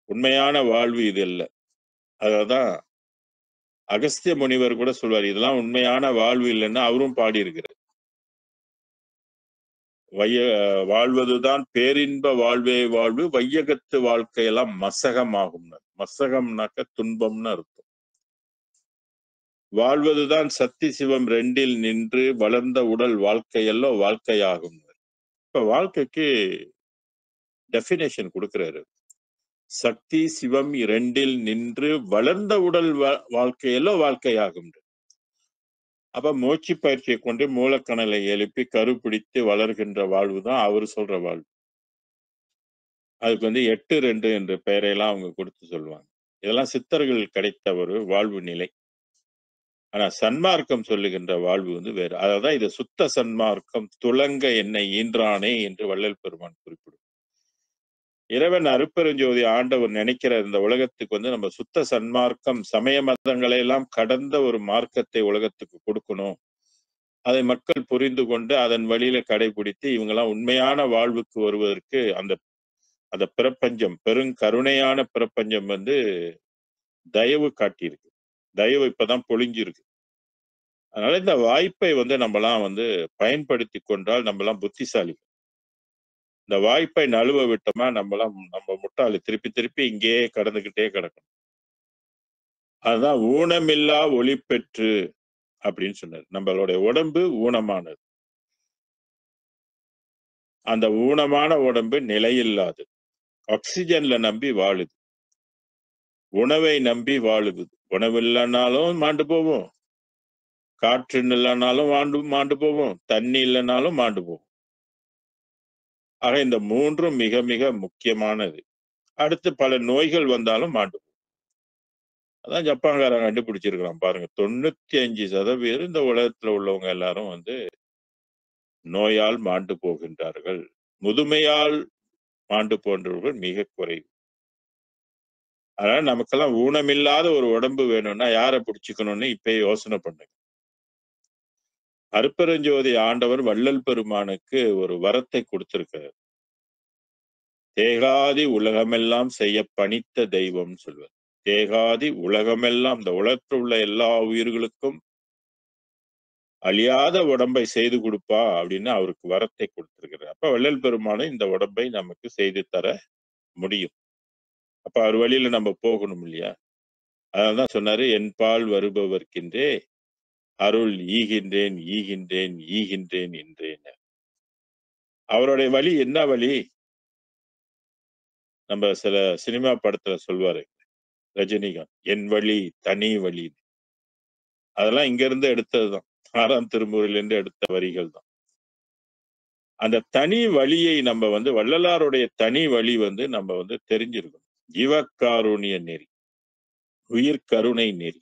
உண்மையான வாழ்வு இது இல்லை. அதான் அகஸ்திய முனிவர் கூட சொல்வார், இதெல்லாம் உண்மையான வாழ்வு இல்லைன்னு அவரும் பாடியிருக்கிறார். வாழ்வதுதான் பேரின்ப வாழ்வே வாழ்வு, வையகத்து வாழ்க்கையெல்லாம் மசகமாகும். மசகம்னாக்க துன்பம்னு அர்த்தம். வாழ்வதுதான் சக்தி சிவம் ரெண்டில் நின்று வளர்ந்த உடல் வாழ்க்கையெல்லாம் வாழ்க்கையாகும். இப்ப வாழ்க்கைக்கு டெபினேஷன் கொடுக்கிறாரு. சக்தி சிவம் இரண்டில் நின்று வளர்ந்த உடல் வாழ்க்கையெல்லாம் வாழ்க்கையாகும். அப்ப மூச்சு பயிற்சியை கொண்டு மூலக்கணலை எழுப்பி கருப்பிடித்து வளர்கின்ற வாழ்வுதான் அவரு சொல்ற வாழ்வு. அதுக்கு 8-2 என்ற பெயரையெல்லாம் அவங்க கொடுத்து சொல்லுவாங்க. இதெல்லாம் சித்தர்கள் கிடைத்த ஒரு வாழ்வு நிலை. ஆனா சன்மார்க்கம் சொல்லுகின்ற வாழ்வு வேறு. அதான் இது சுத்த சன்மார்க்கம் துளங்க என்னை ஈன்றானே என்று வள்ளல் பெருமான் குறிப்பிடும். இறைவன் அருட்பெருஞ்சோதி ஆண்டவர் நினைக்கிற இந்த உலகத்துக்கு நம்ம சுத்த சன்மார்க்கம், சமய மதங்களை எல்லாம் கடந்த ஒரு மார்க்கத்தை உலகத்துக்கு கொடுக்கணும். அதை மக்கள் புரிந்து கொண்டு அதன் வழியில கடைபிடித்து இவங்கெல்லாம் உண்மையான வாழ்வுக்கு வருவதற்கு அந்த பிரபஞ்சம், பெருங்கருணையான பிரபஞ்சம் தயவு காட்டியிருக்கு. தயவு இப்பதான் பொழிஞ்சிருக்கு. அதனால இந்த வாய்ப்பை நம்மலாம் பயன்படுத்தி கொண்டால் நம்மலாம் புத்திசாலி. இந்த வாய்ப்பை நழுவ விட்டோமா நம்ம முட்டாளு, திருப்பி திருப்பி இங்கேயே கடந்துகிட்டே கிடக்கணும். அதுதான் ஊனமில்லா ஒளி பெற்று அப்படின்னு சொன்னார். நம்மளுடைய உடம்பு ஊனமானது. அந்த ஊனமான உடம்பு நிலையில்லாது, ஆக்சிஜன்ல நம்பி வாழுது, உணவை நம்பி வாழுது. உணவு இல்லைன்னாலும் மாண்டு போவோம், காற்று இல்லைனாலும் மாண்டு போவோம், தண்ணி இல்லைனாலும் மாண்டு போவோம். ஆக இந்த மூன்றும் மிக மிக முக்கியமானது. அடுத்து பல நோய்கள் வந்தாலும் மாண்டு போவோம். அதான் ஜப்பான்காரன் கண்டுபிடிச்சிருக்கிறான் பாருங்க. 95% இந்த உலகத்துல உள்ளவங்க எல்லாரும் நோயால் மாண்டு போகின்றார்கள். முதுமையால் மாண்டு போன்றவர்கள் மிக குறைவு. அதனால நமக்கெல்லாம் ஊனமில்லாத ஒரு உடம்பு வேணும்னா யாரை பிடிச்சுக்கணும்னு இப்ப யோசனை பண்ணுங்க. அருட்பெருஞ்சோதி ஆண்டவர் வள்ளல் பெருமானுக்கு ஒரு வரத்தை கொடுத்திருக்கிறார். தேகாதி உலகமெல்லாம் செய்ய பணித்த தெய்வம் சொல்வார். தேகாதி உலகமெல்லாம், இந்த உலகத்தில் உள்ள எல்லா உயிர்களுக்கும் அழியாத உடம்பை செய்து கொடுப்பா அப்படின்னு அவருக்கு வரத்தை கொடுத்திருக்கிறார். அப்ப வள்ளல் பெருமானும் இந்த உடம்பை நமக்கு செய்து தர முடியும். அப்ப அவர் வழியில நம்ம போகணும் இல்லையா? அதனால்தான் சொன்னாரு, என் பால் வருபவர்க்கின்றே அருள் ஈகின்றேன் ஈகின்றேன் ஈகின்றேன் என்றேன். அவருடைய வழி என்ன வழி? நம்ம சில சினிமா படத்துல சொல்வாரு ரஜினிகாந்த், என் வழி தனி வழி. அதெல்லாம் இங்க இருந்து எடுத்ததுதான். 6ஆம் திருமுறையிலிருந்து எடுத்த வரிகள் தான். அந்த தனி வழியை நம்ம வந்து வள்ளலாருடைய தனி வழி வந்து நம்ம வந்து தெரிஞ்சிருக்கணும். ஜீவகாருண்ய நெறி, உயிர் கருணை நெறி,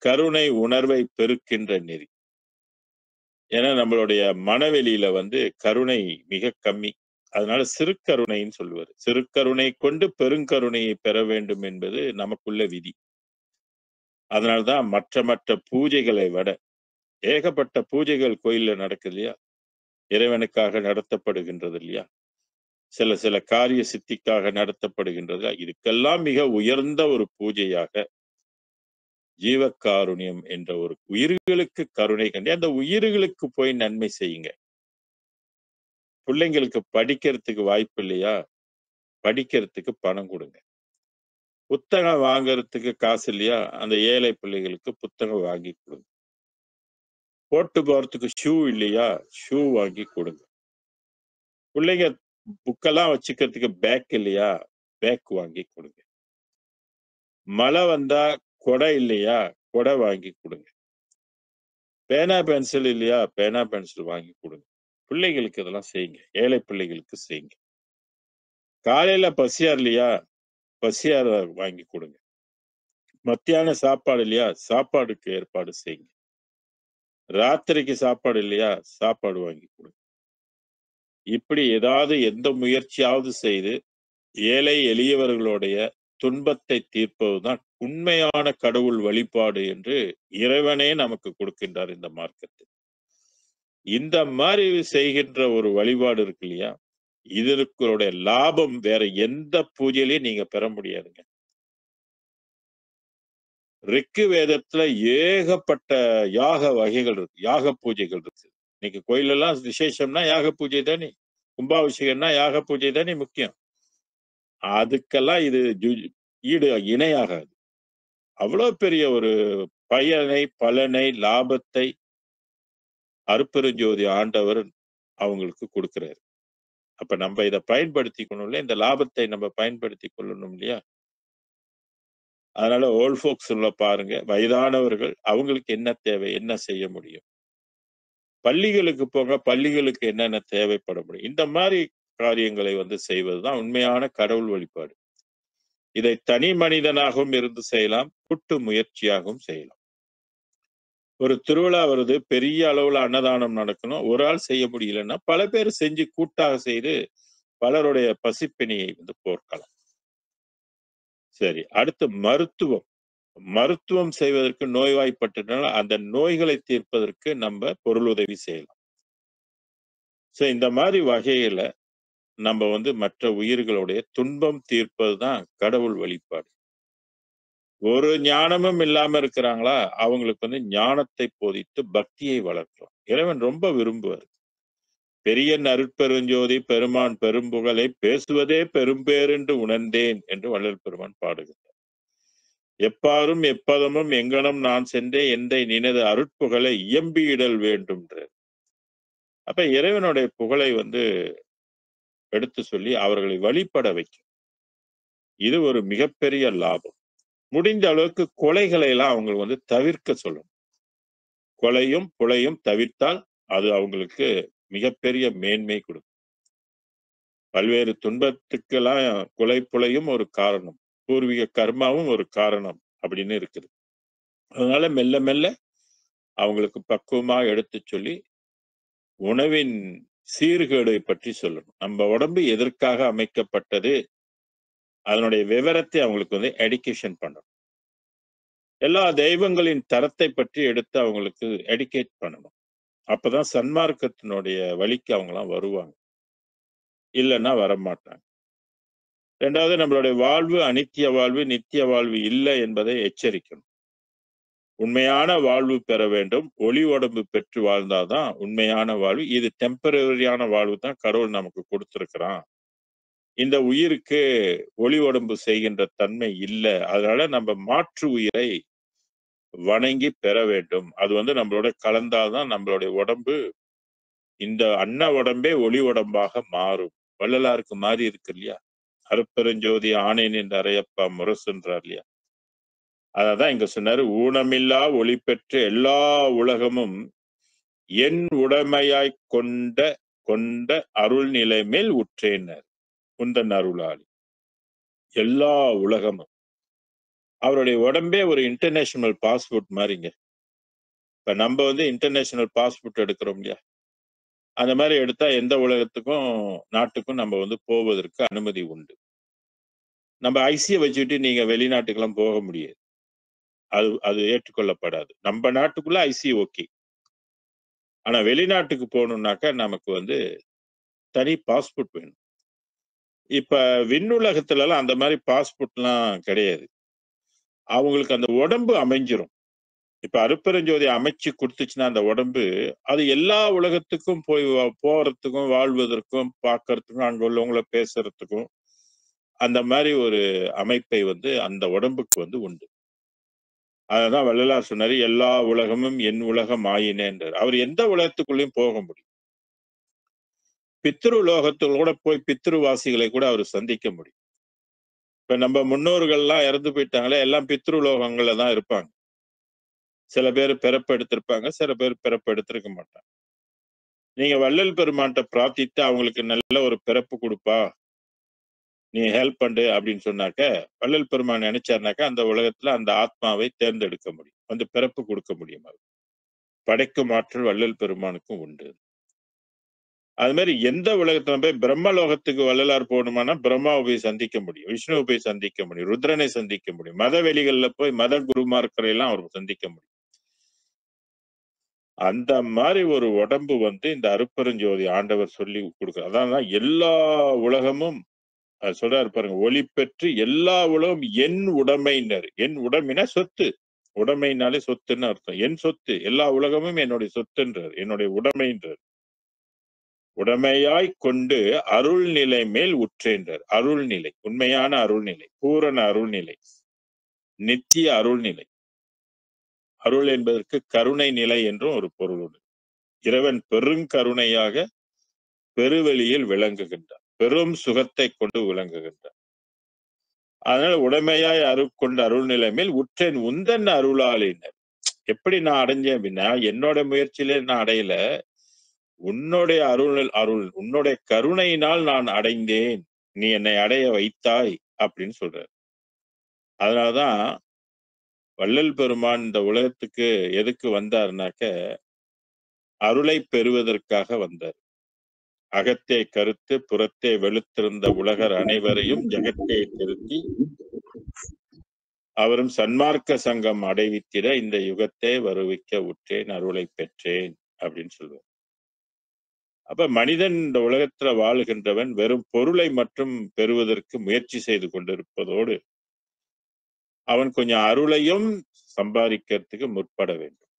கருணை உணர்வை பெருக்கின்ற நெறி. ஏன்னா நம்மளுடைய மனவெளியில வந்து கருணை மிக கம்மி. அதனால சிறுகருணைன்னு சொல்லுவாரு. சிறுகருணை கொண்டு பெருங்கருணையை பெற வேண்டும் என்பது நமக்குள்ள விதி. அதனால்தான் மற்ற பூஜைகளை விட ஏகப்பட்ட பூஜைகள் கோயில்ல நடக்குது இல்லையா? இறைவனுக்காக நடத்தப்படுகின்றது இல்லையா? சில காரிய சித்திக்காக நடத்தப்படுகின்றது. இதுக்கெல்லாம் மிக உயர்ந்த ஒரு பூஜையாக ஜீவகாருண்யம் என்ற ஒரு உயிர்களுக்கு கருணை கண்டு அந்த உயிர்களுக்கு போய் நன்மை செய்யுங்க. பிள்ளைங்களுக்கு படிக்கிறதுக்கு வாய்ப்பு இல்லையா? படிக்கிறதுக்கு பணம் கொடுங்க. புத்தகம் வாங்குறதுக்கு காசு இல்லையா? அந்த ஏழை பிள்ளைகளுக்கு புத்தகம் வாங்கி கொடுங்க. போட்டு போறதுக்கு ஷூ இல்லையா? ஷூ வாங்கி கொடுங்க. பிள்ளைங்க புக்கெல்லாம் வச்சுக்கிறதுக்கு பேக் இல்லையா? பேக் வாங்கி கொடுங்க. மழை வந்தா கொடை இல்லையா? கொடை வாங்கி கொடுங்க. பேனா பென்சில் இல்லையா? பேனா பென்சில் வாங்கி கொடுங்க. பிள்ளைகளுக்கு இதெல்லாம் செய்யுங்க. ஏழை பிள்ளைகளுக்கு செய்யுங்க. காலையில பசியார் இல்லையா? பசியார் வாங்கி கொடுங்க. மத்தியான சாப்பாடு இல்லையா? சாப்பாடுக்கு ஏற்பாடு செய்யுங்க. ராத்திரிக்கு சாப்பாடு இல்லையா? சாப்பாடு வாங்கி கொடுங்க. இப்படி ஏதாவது எந்த முயற்சியாவது செய்து ஏழை எளியவர்களுடைய துன்பத்தை தீர்ப்பதுதான் உண்மையான கடவுள் வழிபாடு என்று இறைவனே நமக்கு கொடுக்கின்றார் இந்த மார்க்கத்தில். இந்த மாதிரி செய்கின்ற ஒரு வழிபாடு இருக்கு இல்லையா? இதற்குடைய லாபம் வேற எந்த பூஜையிலையும் நீங்க பெற முடியாதுங்க. ரிக்கு வேதத்துல ஏகப்பட்ட யாக வகைகள் இருக்கு. யாக பூஜைகள் இருக்கு. இன்னைக்கு கோயிலெல்லாம் விசேஷம்னா யாக பூஜை தானே. கும்பாபிஷேகம்னா யாக பூஜை தானே முக்கியம். அதுக்கெல்லாம் இது ஈடு இணையாகாது. அவ்வளவு பெரிய ஒரு பலனை, லாபத்தை அருட்பெருஞ்சோதி ஆண்டவர் அவங்களுக்கு கொடுக்கிறாரு. அப்ப நம்ம இதை பயன்படுத்திக்கணும்ல, இந்த லாபத்தை நம்ம பயன்படுத்தி கொள்ளணும் இல்லையா? அதனால ஓல்ட் ஃபோக்ஸ் உள்ள பாருங்க, வயதானவர்கள் அவங்களுக்கு என்ன தேவை, என்ன செய்ய முடியும்? பள்ளிகளுக்கு போங்க, பள்ளிகளுக்கு என்னென்ன தேவைப்பட முடியும்? இந்த மாதிரி காரியங்களை வந்து செய்வதுதான் உண்மையான கடவுள் வழிபாடு. இதை தனி மனிதனாகவும் இருந்து செய்யலாம், கூட்டு முயற்சியாகவும் செய்யலாம். ஒரு திருவிழா வருது, பெரிய அளவுல அன்னதானம் நடக்கணும். ஒரு ஆள் செய்ய முடியலன்னா பல பேர் செஞ்சு கூட்டாக செய்து பலருடைய பசிப்பிணியை வந்து போக்கலாம். சரி, அடுத்து மருத்துவம். மருத்துவம் செய்வதற்கு நோய்வாய்ப்பட்டால் அந்த நோய்களை தீர்ப்பதற்கு நம்ம பொருளுதவி செய்யலாம். இந்த மாதிரி வகையில நம்ம வந்து மற்ற உயிர்களுடைய துன்பம் தீர்ப்பதுதான் கடவுள் வழிபாடு. ஒரு ஞானமும் இல்லாம இருக்கிறாங்களா? அவங்களுக்கு வந்து ஞானத்தை போதித்து பக்தியை வளர்க்கலாம். இறைவன் ரொம்ப விரும்புவார். பெரிய அருட்பெருஞ்சோதி பெருமான் பெரும்புகழை பேசுவதே பெரும்பேரென்று உணர்ந்தேன் என்று வள்ளல் பெருமான் பாடுகிறார். எப்பாரும் எப்பதமும் எங்கனம் நான் சென்றே எந்தை நினது அருட்புகழை இயம்பியிடல் வேண்டும். அப்ப இறைவனுடைய புகழை வந்து எடுத்து சொல்லி அவர்களை வழிபட வைக்கும். இது ஒரு மிகப்பெரிய லாபம். முடிந்த அளவுக்கு கொலைகளை எல்லாம் அவங்க வந்து தவிர்க்க சொல்லணும். கொலையும் புலையும் தவிர்த்தால் அது அவங்களுக்கு மிகப்பெரிய மேன்மை கொடுக்கும். பல்வேறு துன்பத்துக்கெல்லாம் கொலை புலையும் ஒரு காரணம், பூர்வீக கர்மாவும் ஒரு காரணம் அப்படின்னு இருக்குது. அதனால மெல்ல மெல்ல அவங்களுக்கு பக்குவமா எடுத்து சொல்லி உணவின் சீர்கேடை பற்றி சொல்லணும். நம்ம உடம்பு எதற்காக அமைக்கப்பட்டது, அதனுடைய விவரத்தை அவங்களுக்கு வந்து எடுகேஷன் பண்ணணும். எல்லா தெய்வங்களின் தரத்தை பற்றி எடுத்து அவங்களுக்கு எடுகேட் பண்ணணும். அப்பதான் சன்மார்க்கத்தினுடைய வழிக்கு அவங்கலாம் வருவாங்க. இல்லைன்னா வரமாட்டாங்க. இரண்டாவது, நம்மளுடைய வாழ்வு அனித்திய வாழ்வு, நித்திய வாழ்வு இல்லை என்பதை எச்சரிக்கணும். உண்மையான வாழ்வு பெற வேண்டும். ஒளி உடம்பு பெற்று வாழ்ந்தாதான் உண்மையான வாழ்வு. இது டெம்பரரியான வாழ்வு தான் கடவுள் நமக்கு கொடுத்திருக்கிறான். இந்த உயிருக்கு ஒளி உடம்பு செய்கின்ற தன்மை இல்லை. அதனால நம்ம மாற்று உயிரை வணங்கி பெற வேண்டும். அது வந்து நம்மளோட கலந்தால்தான் நம்மளுடைய உடம்பு இந்த அன்ன உடம்பே ஒளி உடம்பாக மாறும். வள்ளலாருக்கு மாறி இருக்கு இல்லையா? அருட்பெருஞ்சோதி ஆனேன் என்று அறையப்பா முரசுன்றார் இல்லையா? அதான் இங்க சொன்னாரு, ஊனமில்லா ஒளி பெற்ற எல்லா உலகமும் என் உடைமையாய் கொண்ட அருள் நிலை மேல் உற்றேனர் குந்தன் அருளாளி. எல்லா உலகமும் அவருடைய உடம்பே ஒரு இன்டர்நேஷனல் பாஸ்போர்ட் மாதிரிங்க. இப்ப நம்ம வந்து இன்டர்நேஷனல் பாஸ்போர்ட் எடுக்கிறோம் இல்லையா, அந்த மாதிரி எடுத்தா எந்த உலகத்துக்கும் நாட்டுக்கும் நம்ம வந்து போவதற்கு அனுமதி உண்டு. நம்ம ஐசியை வச்சுட்டு நீங்க வெளிநாட்டுக்கெல்லாம் போக முடியாது. அது அது ஏற்றுக்கொள்ளப்படாது. நம்ம நாட்டுக்குள்ள ஐசி ஓகே. ஆனா வெளிநாட்டுக்கு போகணும்னாக்கா நமக்கு வந்து தனி பாஸ்போர்ட் வேணும். இப்ப விண்ணுலகத்துல எல்லாம் அந்த மாதிரி பாஸ்போர்ட்லாம் கிடையாது. அவங்களுக்கு அந்த உடம்பு அமைஞ்சிரும். இப்ப அருட்பெருஞ்சோதி அமைச்சு கொடுத்துச்சுன்னா அந்த உடம்பு, அது எல்லா உலகத்துக்கும் போய் போறதுக்கும், வாழ்வதற்கும், பார்க்கறதுக்கும், அங்க உள்ளவங்கள பேசுறதுக்கும், அந்த மாதிரி ஒரு அமைப்பை வந்து அந்த உடம்புக்கு வந்து உண்டு. அததான் வள்ளலார் சொன்னாரு, எல்லா உலகமும் என் உலகம் ஆயினேன்றார். அவர் எந்த உலகத்துக்குள்ளேயும் போக முடியும். பித்ரு லோகத்துல கூட போய் பித்ருவாசிகளை கூட அவர் சந்திக்க முடியும். இப்ப நம்ம முன்னோர்கள்லாம் இறந்து போயிட்டாங்களே, எல்லாம் பித்ரு லோகங்கள்ல தான் இருப்பாங்க. சில பேர் பிறப்பு எடுத்திருப்பாங்க, சில பேர் பிறப்பு எடுத்திருக்க மாட்டாங்க. நீங்க வள்ளல் பெருமான்ட்ட பிரார்த்தித்து அவங்களுக்கு நல்ல ஒரு பிறப்பு கொடுப்பா, நீ ஹெல்ப் பண்ணு அப்படின்னு சொன்னாக்க, வள்ளல் பெருமான் நினைச்சாருனாக்கா அந்த உலகத்துல அந்த ஆத்மாவை தேர்ந்தெடுக்க முடியும், வந்து பிறப்பு கொடுக்க முடியும். அது படைக்கும் ஆற்றல் வள்ளல் பெருமானுக்கும் உண்டு. அது மாதிரி எந்த உலகத்துல போய் பிரம்மலோகத்துக்கு வள்ளலார் போகணுமானா பிரம்மாவை போய் சந்திக்க முடியும், விஷ்ணுவை போய் சந்திக்க முடியும், ருத்ரனை சந்திக்க முடியும், மத வெளிகள்ல போய் மத குருமார்க்கரை எல்லாம் அவர் சந்திக்க முடியும். அந்த மாதிரி ஒரு உடம்பு வந்து இந்த அருட்பெருஞ்சோதி ஆண்டவர் சொல்லி கொடுக்குறார். அதான் எல்லா உலகமும் சொல்றாரு பாருங்க, ஒளி பெற்று எல்லா உலகம் என் உடைமையினர். என் உடைமைனா சொத்து. உடைமைனாலே சொத்துன்னு அர்த்தம். என் சொத்து, எல்லா உலகமும் என்னுடைய சொத்துன்றார், என்னுடைய உடைமைன்றார். உடைமையாய் கொண்டு அருள்நிலை மேல் உற்றேன்றார். அருள்நிலை, உண்மையான அருள்நிலை, பூரண அருள்நிலை, நித்திய அருள்நிலை. அருள் என்பதற்கு கருணை நிலை என்றும் ஒரு பொருள் உண்டு. இறைவன் பெருங்கருணையாக பெருவெளியில் விளங்குகின்றார், பெரும் சுகத்தை கொண்டு விளங்குகின்றார். அதனால உடைமையாய் கொண்ட அருள்நிலை மேல் உற்றேன் உந்தன் அருளாளினர். எப்படி நான் அடைஞ்சேன் அப்படின்னா, என்னோட முயற்சியிலே நான் அடையல, உன்னுடைய அருள் உன்னுடைய கருணையினால் நான் அடைந்தேன், நீ என்னை அடைய வைத்தாய் அப்படின்னு சொல்றார். அதனாலதான் வள்ளல் பெருமான் இந்த உலகத்துக்கு எதுக்கு வந்தாருனாக்க, அருளை பெறுவதற்காக வந்தார். அகத்தே கருத்து புறத்தே வெளுத்திருந்த உலகர் அனைவரையும் ஜெகத்தே திருத்தி அவரும் சன்மார்க்க சங்கம் அடைவித்திட இந்த யுகத்தை வருவிக்க உற்றேன், அருளை பெற்றேன் அப்படின்னு சொல்லுவார். அப்ப மனிதன் இந்த உலகத்துல வாழுகின்றவன் வெறும் பொருளை மட்டும் பெறுவதற்கு முயற்சி செய்து கொண்டிருப்பதோடு அவன் கொஞ்சம் அருளையும் சம்பாதிக்கிறதுக்கு முற்பட வேண்டும்.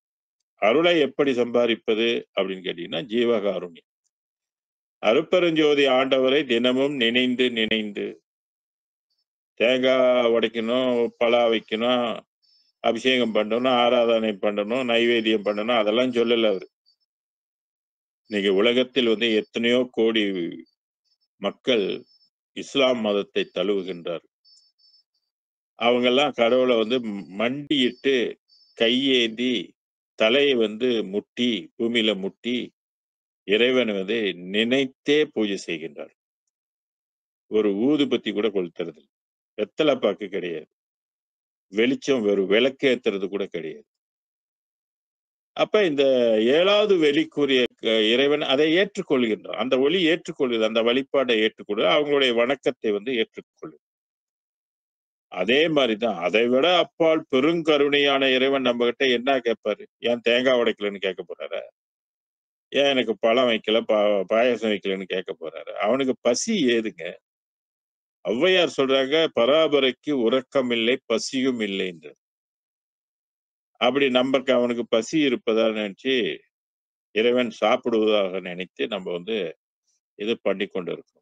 அருளை எப்படி சம்பாதிப்பது அப்படின்னு கேட்டீங்கன்னா, ஜீவகாருண்யம். அருட்பெருஞ்சோதி ஆண்டவரை தினமும் நினைந்து நினைந்து தேங்காய் உடைக்கணும், பலா வைக்கணும், அபிஷேகம் பண்ணணும், ஆராதனை பண்ணணும், நைவேத்தியம் பண்ணணும், அதெல்லாம் சொல்லல அவரு. இன்னைக்கு உலகத்தில் வந்து எத்தனையோ கோடி மக்கள் இஸ்லாம் மதத்தை தழுவுகின்றார். அவங்க எல்லாம் கடவுளை வந்து மண்டியிட்டு கையேந்தி தலையை வந்து முட்டி பூமியில முட்டி இறைவனை வந்து நினைத்தே பூஜை செய்கின்றார். ஒரு ஊதுபத்தி கூட கொளுத்துறது, வெத்தலை பாக்கு கிடையாது, வெளிச்சம் வெறும் விளக்கேத்துறது கூட கிடையாது. அப்ப இந்த 7வது வெளிக்குரிய இறைவன் அதை ஏற்றுக்கொள்கின்றான். அந்த ஒளி ஏற்றுக்கொள்ளுது, அந்த வழிபாட்டை ஏற்றுக்கொள்ளுது, அவங்களுடைய வணக்கத்தை வந்து ஏற்றுக்கொள்ளுது. அதே மாதிரிதான் அதை விட அப்பால் பெருங்கருணையான இறைவன் நம்ம கிட்ட என்ன கேட்பாரு? ஏன் தேங்காய் உடைக்கலன்னு கேட்க போறாரு? ஏன் எனக்கு பழம் வைக்கல, பாயாசம் வைக்கலன்னு கேட்க போறாரு? அவனுக்கு பசி ஏதுங்க? ஔவையார் சொல்றாங்க, பராபரைக்கு உறக்கம் இல்லை, பசியும் இல்லை என்று. அப்படி நமக்கு அவனுக்கு பசி இருப்பதா நினைச்சு இறைவன் சாப்பிடுவதாக நினைத்து நம்ம வந்து இது பண்ணி கொண்டு இருக்கோம்.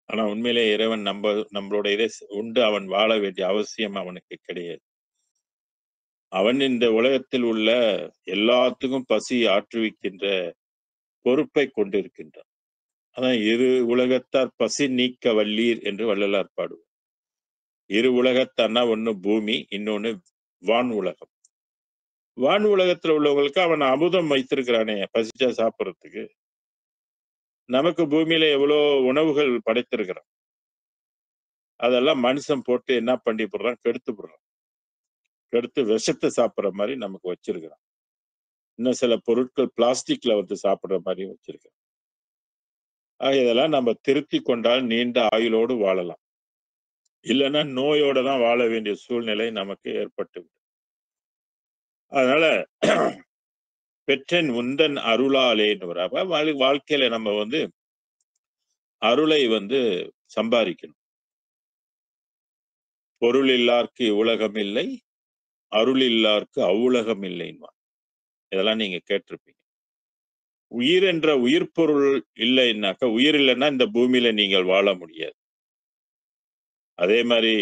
ஆனா உண்மையிலே இறைவன் நம்மளோட இதை உண்டு அவன் வாழ வேண்டிய அவசியம் அவனுக்கு கிடையாது. அவன் இந்த உலகத்தில் உள்ள எல்லாத்துக்கும் பசி ஆற்றுவிக்கின்ற பொறுப்பை கொண்டிருக்கின்றான். அதான் இரு உலகத்தார் பசி நீக்க வல்லீர் என்று வள்ளலார் பாடுவார். இரு உலகத்தார்னா ஒண்ணு பூமி, இன்னொன்னு வான் உலகம். வான் உலகத்துல உள்ளவங்களுக்கு அவன் அமுதம் வைத்திருக்கிறானே பசிச்சா சாப்பிடறதுக்கு. நமக்கு பூமியில எவ்வளோ உணவுகள் படைத்திருக்கிறோம். அதெல்லாம் மனுஷன் போட்டு என்ன பண்ணி போடுறான்? கெடுத்து போடுறான். கெடுத்து விஷத்தை சாப்பிடுற மாரி நமக்கு வச்சிருக்கிறான். இன்னும் சில பொருட்கள் பிளாஸ்டிக்ல வந்து சாப்பிடுற மாரியும் வச்சிருக்கிறான். இதெல்லாம் நம்ம திருத்திக் கொண்டால் நீண்ட ஆயுளோடு வாழலாம். இல்லன்னா நோயோட தான் வாழ வேண்டிய சூழ்நிலை நமக்கு ஏற்பட்டுவிடும். அதனால பெற்றேன் உந்தன் அருளாலேன்னு அப்ப வாழ்க்கையில நம்ம வந்து அருளை வந்து சம்பாதிக்கணும். பொருள் இல்லார்க்கு இவ்வுலகம் இல்லை, அருள் இல்லார்க்கு அவ்வுலகம் இல்லைன்னுவான். இதெல்லாம் நீங்க கேட்டிருப்பீங்க. உயிர் என்ற உயிர் பொருள் இல்லைன்னாக்கா, உயிர் இல்லைன்னா இந்த பூமியில நீங்கள் வாழ முடியாது. அதே மாரி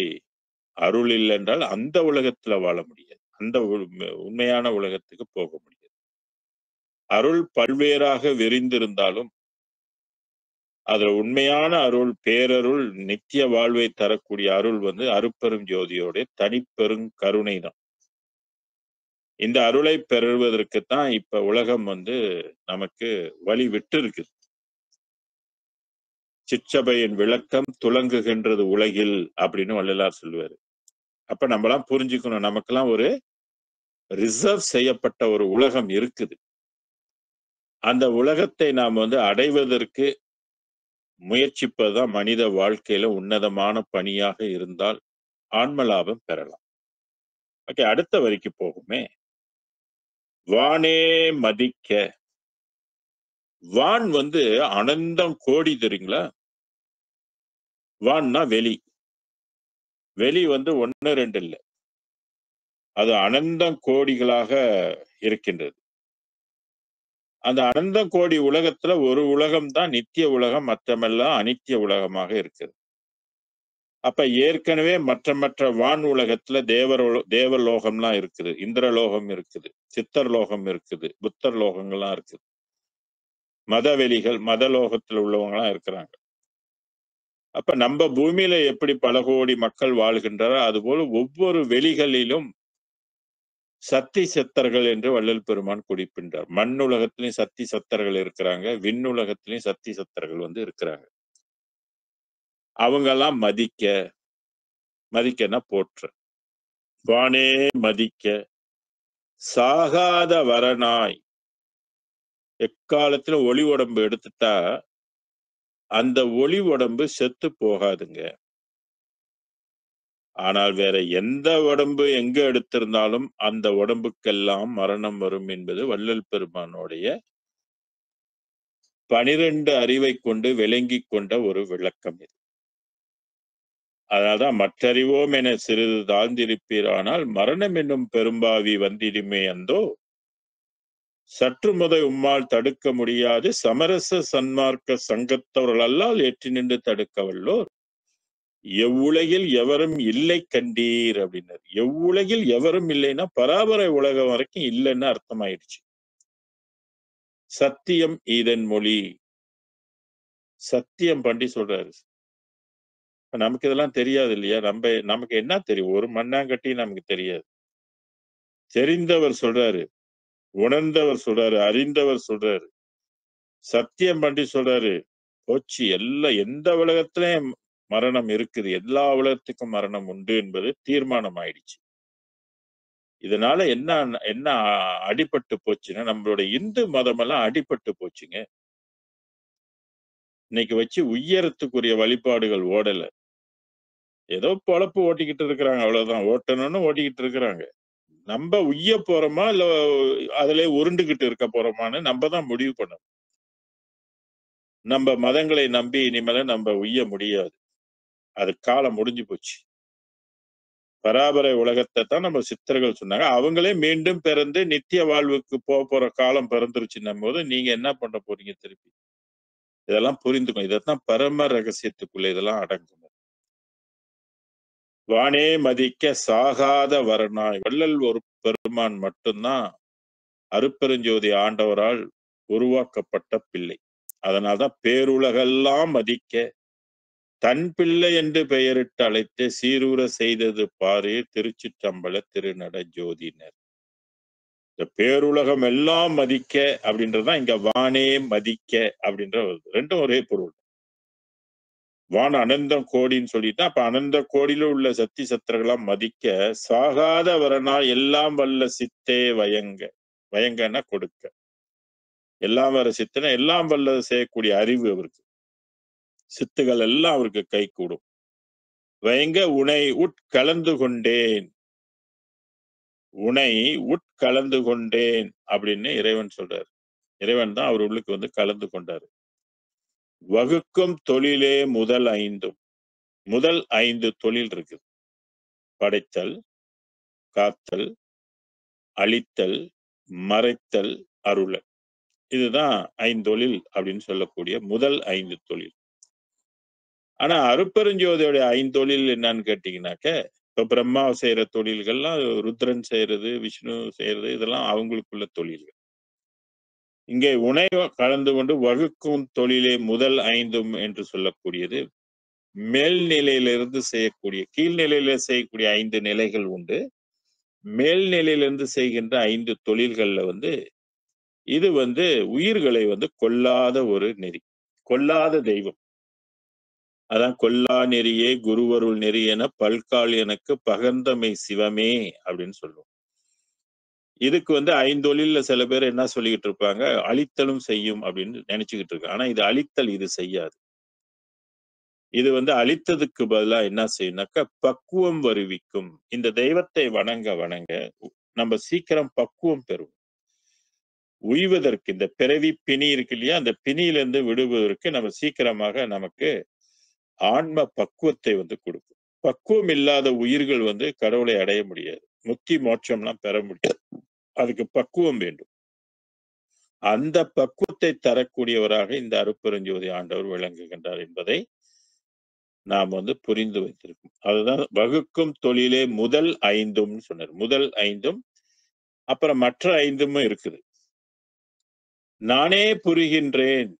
அருள் இல்லை என்றால் அந்த உலகத்துல வாழ முடியாது. அந்த உண்மையான உலகத்துக்கு போக முடியாது. அருள் பல்வேறாக விரிந்திருந்தாலும் அதுல உண்மையான அருள், பேரருள், நித்திய வாழ்வை தரக்கூடிய அருள் வந்து அருட்பெரும் ஜோதியோட தனிப்பெரும் கருணை தான். இந்த அருளை பெறுவதற்குத்தான் இப்ப உலகம் வந்து நமக்கு வழி விட்டு இருக்குது. சிற்றபையின் விளக்கம் துலங்குகின்றது உலகில் அப்படின்னு வள்ளலார் சொல்லுவாரு. அப்ப நம்மலாம் புரிஞ்சுக்கணும், நமக்கெல்லாம் ஒரு ரிசர்வ் செய்யப்பட்ட ஒரு உலகம் இருக்குது. அந்த உலகத்தை நாம் வந்து அடைவதற்கு முயற்சிப்பதுதான் மனித வாழ்க்கையில உன்னதமான பணியாக இருந்தால் ஆன்ம லாபம் பெறலாம். ஓகே, அடுத்த வரிக்கு போகுமே. வானே மதிக்க. வான் வந்து அனந்தம் கோடி தெரியுங்களா? வான்னா வெளி. வெளி வந்து 1, 2 இல்ல. அது அனந்தம் கோடிகளாக இருக்கின்றது. அந்த அனந்தம் கோடி உலகத்துல ஒரு உலகம் தான் நித்திய உலகம், மற்றமெல்லாம் அனித்திய உலகமாக இருக்குது. அப்ப ஏற்கனவே மற்ற வான் உலகத்துல தேவலோகம்லாம் இருக்குது, இந்திரலோகம் இருக்குது, சித்தர் லோகம் இருக்குது, புத்தர் லோகங்கள்லாம் இருக்குது. மதவெளிகள், மதலோகத்துல உள்ளவங்கலாம் இருக்கிறாங்க. அப்ப நம்ம பூமியில எப்படி பல கோடி மக்கள் வாழ்கின்றனர், அதுபோல ஒவ்வொரு வெளிகளிலும் சத்தி சத்தர்கள் என்று வள்ளல் பெருமான் குறிப்பிட்டார். மண்ணுலகத்திலையும் சத்தி சத்தர்கள் இருக்கிறாங்க, விண்ணுலகத்திலையும் சத்தி சத்தர்கள் வந்து இருக்கிறாங்க. அவங்கெல்லாம் மதிக்கன்னா போற்று. வானே மதிக்க சாகாத வரனாய். எக்காலத்துல ஒளி உடம்பு எடுத்துட்டா அந்த ஒளி உடம்பு செத்து போகாதுங்க. ஆனால் வேற எந்த உடம்பு எங்க எடுத்திருந்தாலும் அந்த உடம்புக்கெல்லாம் மரணம் வரும் என்பது வள்ளல் பெருமானுடைய 12 அறிவை கொண்டு விளங்கிக் கொண்ட ஒரு விளக்கம் இது. அதனால்தான் மற்றறிவோம் என சிறிது தாழ்ந்திருப்பீரானால் மரணம் என்னும் பெரும்பாவி வந்திடுமே அந்தோ சற்று முத உம்மால் தடுக்க முடியாது சமரச சன்மார்க்க சங்கத்தவர்கள் அல்லால் ஏற்றி நின்று தடுக்க வல்லோர் எவ்வுலகில் எவரும் இல்லை கண்டீர் அப்படின்னாரு. எவ்வுலகில் எவரும் இல்லைன்னா பராபர உலகம் வரைக்கும் இல்லைன்னு அர்த்தமாயிடுச்சு. சத்தியம் இதன் மொழி. சத்தியம் பண்ணி சொல்றாரு. நமக்கு இதெல்லாம் தெரியாது இல்லையா? நமக்கு என்ன தெரியும்? ஒரு மண்ணாங்கட்டி நமக்கு தெரியாது. தெரிந்தவர் சொல்றாரு, உணர்ந்தவர் சொல்றாரு, அறிந்தவர் சொல்றாரு, சத்தியம் பண்ணி சொல்றாரு. போச்சு, எந்த உலகத்திலையும் மரணம் இருக்குது, எல்லா உலகத்துக்கும் மரணம் உண்டு என்பது தீர்மானம் ஆயிடுச்சு. இதனால என்ன என்ன அடிபட்டு போச்சுன்னா நம்மளுடைய இந்து மதம் எல்லாம் அடிபட்டு போச்சுங்க. இன்னைக்கு வச்சு உயரத்துக்குரிய வழிபாடுகள் ஓடல. ஏதோ பொழப்பு ஓட்டிக்கிட்டு இருக்கிறாங்க, அவ்வளவுதான். ஓட்டணும்னு ஓட்டிக்கிட்டு இருக்கிறாங்க. நம்ம உய்ய போறோமா இல்ல அதிலே உருண்டுகிட்டு இருக்க போறோமான்னு நம்ம தான் முடிவு பண்ணணும். நம்ம மதங்களை நம்பி இனிமேல நம்ம உய்ய முடியாது. அது காலம் முடிஞ்சு போச்சு. பராபர உலகத்தை தான் நம்ம சித்தர்கள் சொன்னாங்க. அவங்களே மீண்டும் பிறந்து நித்திய வாழ்வுக்கு போற காலம் பிறந்துருச்சுன்னும் போது நீங்க என்ன பண்ண போறீங்க திருப்பி? இதெல்லாம் புரிந்துக்கணும். இதைத்தான் பரம ரகசியத்துக்குள்ள இதெல்லாம் அடங்கும். வானே மதிக்க சாகாத வரனாய். வள்ளல் ஒரு பெருமான் மட்டும்தான் அருட்பெருஞ்சோதி ஆண்டவரால் உருவாக்கப்பட்ட பிள்ளை. அதனால்தான் பேருலகெல்லாம் மதிக்க தன் பிள்ளை என்று பெயரிட்டு அழைத்து சீரூர செய்தது பாரு திருச்சிற்றம்பல திருநட ஜோதினர். இந்த பேருலகம் எல்லாம் மதிக்க அப்படின்றதுதான் இங்க வானே மதிக்க அப்படின்ற ரெண்டும் ஒரே பொருள். வான் அனந்தம் கோடின்னு சொல்லிட்டா அப்ப அனந்த கோடியில உள்ள சக்தி சத்திரங்களாம் மதிக்க சாகாத வரனா எல்லாம் வல்ல சித்தே வயங்க. வயங்கன்னா கொடுக்க. எல்லாம் வர சித்தனை எல்லாம் வல்ல செய்யக்கூடிய அறிவு அவருக்கு. சித்துகள் எல்லாம் அவருக்கு கை கூடும். வயங்க உனை உட்கலந்து கொண்டேன். உனை உட்கலந்து கொண்டேன் அப்படின்னு இறைவன் சொல்றாரு. இறைவன் தான் அவர் உள்ளுக்கு வந்து கலந்து கொண்டாரு. வகுக்கும் தொழிலே முதல் 5. முதல் 5 தொழில் இருக்குது. படைத்தல், காத்தல், அழித்தல், மறைத்தல், அருளல். இதுதான் 5 தொழில் அப்படின்னு சொல்லக்கூடிய முதல் 5 தொழில். ஆனா அருட்பெருஞ்சோதியோட 5 தொழில் என்னன்னு கேட்டீங்கன்னாக்க, இப்ப பிரம்மா செய்யற தொழில்கள்லாம் ருத்ரன் செய்யறது, விஷ்ணு செய்யறது இதெல்லாம் அவங்களுக்குள்ள தொழில்கள். இங்கே உனை கலந்து கொண்டு வகுக்கும் தொழிலே முதல் 5 என்று சொல்லக்கூடியது மேல்நிலையிலிருந்து செய்யக்கூடிய, கீழ்நிலையில செய்யக்கூடிய 5 நிலைகள் உண்டு. மேல்நிலையிலிருந்து செய்கின்ற 5 தொழில்கள்ல வந்து இது வந்து உயிர்களை வந்து கொல்லாத ஒரு நெறி, கொல்லாத தெய்வம். அதான் கொல்லா நெறியே குருவருள் நெறி என பல்கால் எனக்கு பகர்ந்தமை சிவமே அப்படின்னு சொல்லுவோம். இதுக்கு வந்து 5 தொழில்ல சில பேர் என்ன சொல்லிக்கிட்டு இருப்பாங்க, அழித்தலும் செய்யும் அப்படின்னு நினைச்சுக்கிட்டு இருக்காங்க. ஆனா இது அழித்தல் இது செய்யாது. இது வந்து அழித்ததுக்கு பதிலா என்ன செய்யும்னாக்கா பக்குவம் வருவிக்கும். இந்த தெய்வத்தை வணங்க வணங்க நம்ம சீக்கிரம் பக்குவம் பெறும். உய்வதற்கு இந்த பிறவி பிணி இருக்கு இல்லையா, அந்த பிணியிலிருந்து விடுவதற்கு நம்ம சீக்கிரமாக நமக்கு ஆன்ம பக்குவத்தை வந்து கொடுக்கும். பக்குவம் இல்லாத உயிர்கள் வந்து கடவுளை அடைய முடியாது. முக்தி மோட்சம்லாம் பெற முடியாது. அதுக்கு பக்குவம் வேண்டும். அந்த பக்குவத்தை தரக்கூடியவராக இந்த அருட்பெருஞ்சோதி ஆண்டவர் விளங்குகின்றார் என்பதை நாம் வந்து புரிந்து வைத்திருக்கோம். அதுதான் வகுக்கும் தொழிலே முதல் 5 சொன்னார். முதல் 5 அப்புறம் மற்ற 5 இருக்குது. நானே புரிகின்றேன்.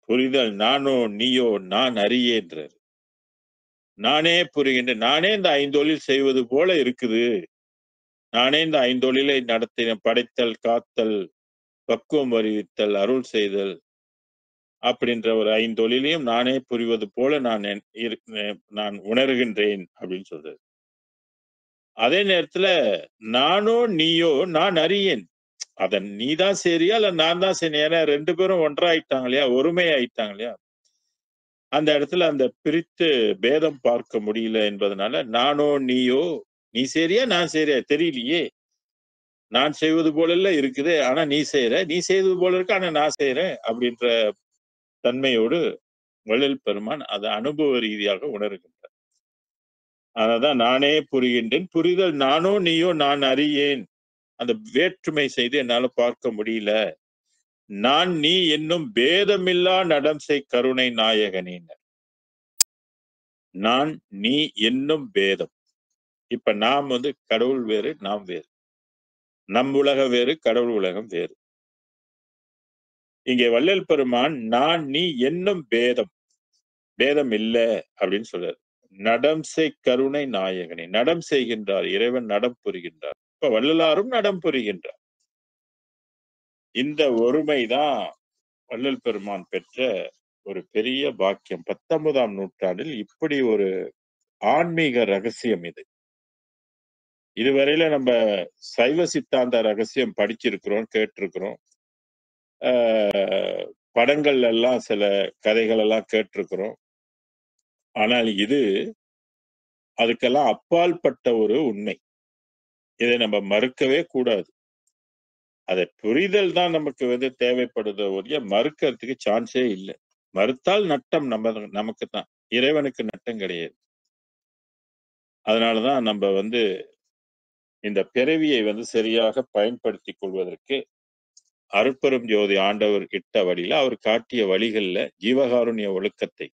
புரிதல் நானோ நீயோ நான் அறியேன்றார். நானே புரிகின்றேன். நானே இந்த 5 தொழில் செய்வது போல இருக்குது. நானே இந்த 5 தொழிலை நடத்தின படைத்தல், காத்தல், பக்குவம் அறிவித்தல், அருள் செய்தல் அப்படின்ற ஒரு 5 தொழிலையும் நானே புரிவது போல நான் உணர்கின்றேன் அப்படின்னு சொல்றாரு. அதே நேரத்துல நானோ நீயோ நான் அறியேன். அத நீதான் சரியா இல்ல நான் தான் சரி. ஏன்னா 2 பேரும் ஒன்றாயிட்டாங்க இல்லையா, ஒருமை ஆயிட்டாங்க இல்லையா. அந்த இடத்துல அந்த பிரித்து பேதம் பார்க்க முடியல என்பதனால நானோ நீயோ நீ சரியா நான் சரியா தெரியலையே. நான் செய்வது போல இருக்குது ஆனா நீ செய்யற, நீ செய்வது போல இருக்கு ஆனா நான் செய்யறேன் அப்படின்ற தன்மையோடு வள்ளல் பெருமான் அதை அனுபவ ரீதியாக உணர்கின்றார். அததான் நானே புரிகின்றேன். புரிதல் நானோ நீயோ நான் அறியேன். அந்த வேற்றுமை செய்து என்னால பார்க்க முடியல. நான் நீ என்னும் பேதமில்லா நடம் செய் கருணை நாயகனேன். நான் நீ என்னும் பேதம். இப்ப நாம் வந்து கடவுள் வேறு நாம் வேறு, நம் உலகம் வேறு கடவுள் உலகம் வேறு. இங்கே வள்ளல் பெருமான் நான் நீ என்னும் பேதம், பேதம் இல்ல அப்படின்னு சொல்றாரு. நடம் செய் கருணை நாயகனே. நடம் செய்கின்றார் இறைவன், நடம் புரிகின்றார். இப்ப வள்ளலாரும் நடம் புரிகின்றார். இந்த ஒருமைதான் வள்ளல் பெருமான் பெற்ற ஒரு பெரிய பாக்கியம். 19ஆம் நூற்றாண்டில் இப்படி ஒரு ஆன்மீக ரகசியம் இது. இதுவரையில நம்ம சைவ சித்தாந்த ரகசியம் படிச்சிருக்கிறோம், கேட்டிருக்கிறோம். படங்கள் எல்லாம் சில கதைகள் எல்லாம் கேட்டிருக்கிறோம். ஆனால் இது அதுக்கெல்லாம் அப்பாற்பட்ட ஒரு உண்மை. இதை நம்ம மறுக்கவே கூடாது. அதை புரிதல் தான் நமக்கு வந்து தேவைப்படுத ஒழிய மறுக்கிறதுக்கு சான்ஸே இல்லை. மறுத்தால் நட்டம் நமக்கு தான், இறைவனுக்கு நட்டம் கிடையாது. அதனாலதான் நம்ம வந்து இந்த பிறவியை வந்து சரியாக பயன்படுத்திக் கொள்வதற்கு அருட்பெரும் ஜோதி ஆண்டவர் இட்ட வழியில அவர் காட்டிய வழிகள்ல ஜீவகாருண்ய ஒழுக்கத்தை,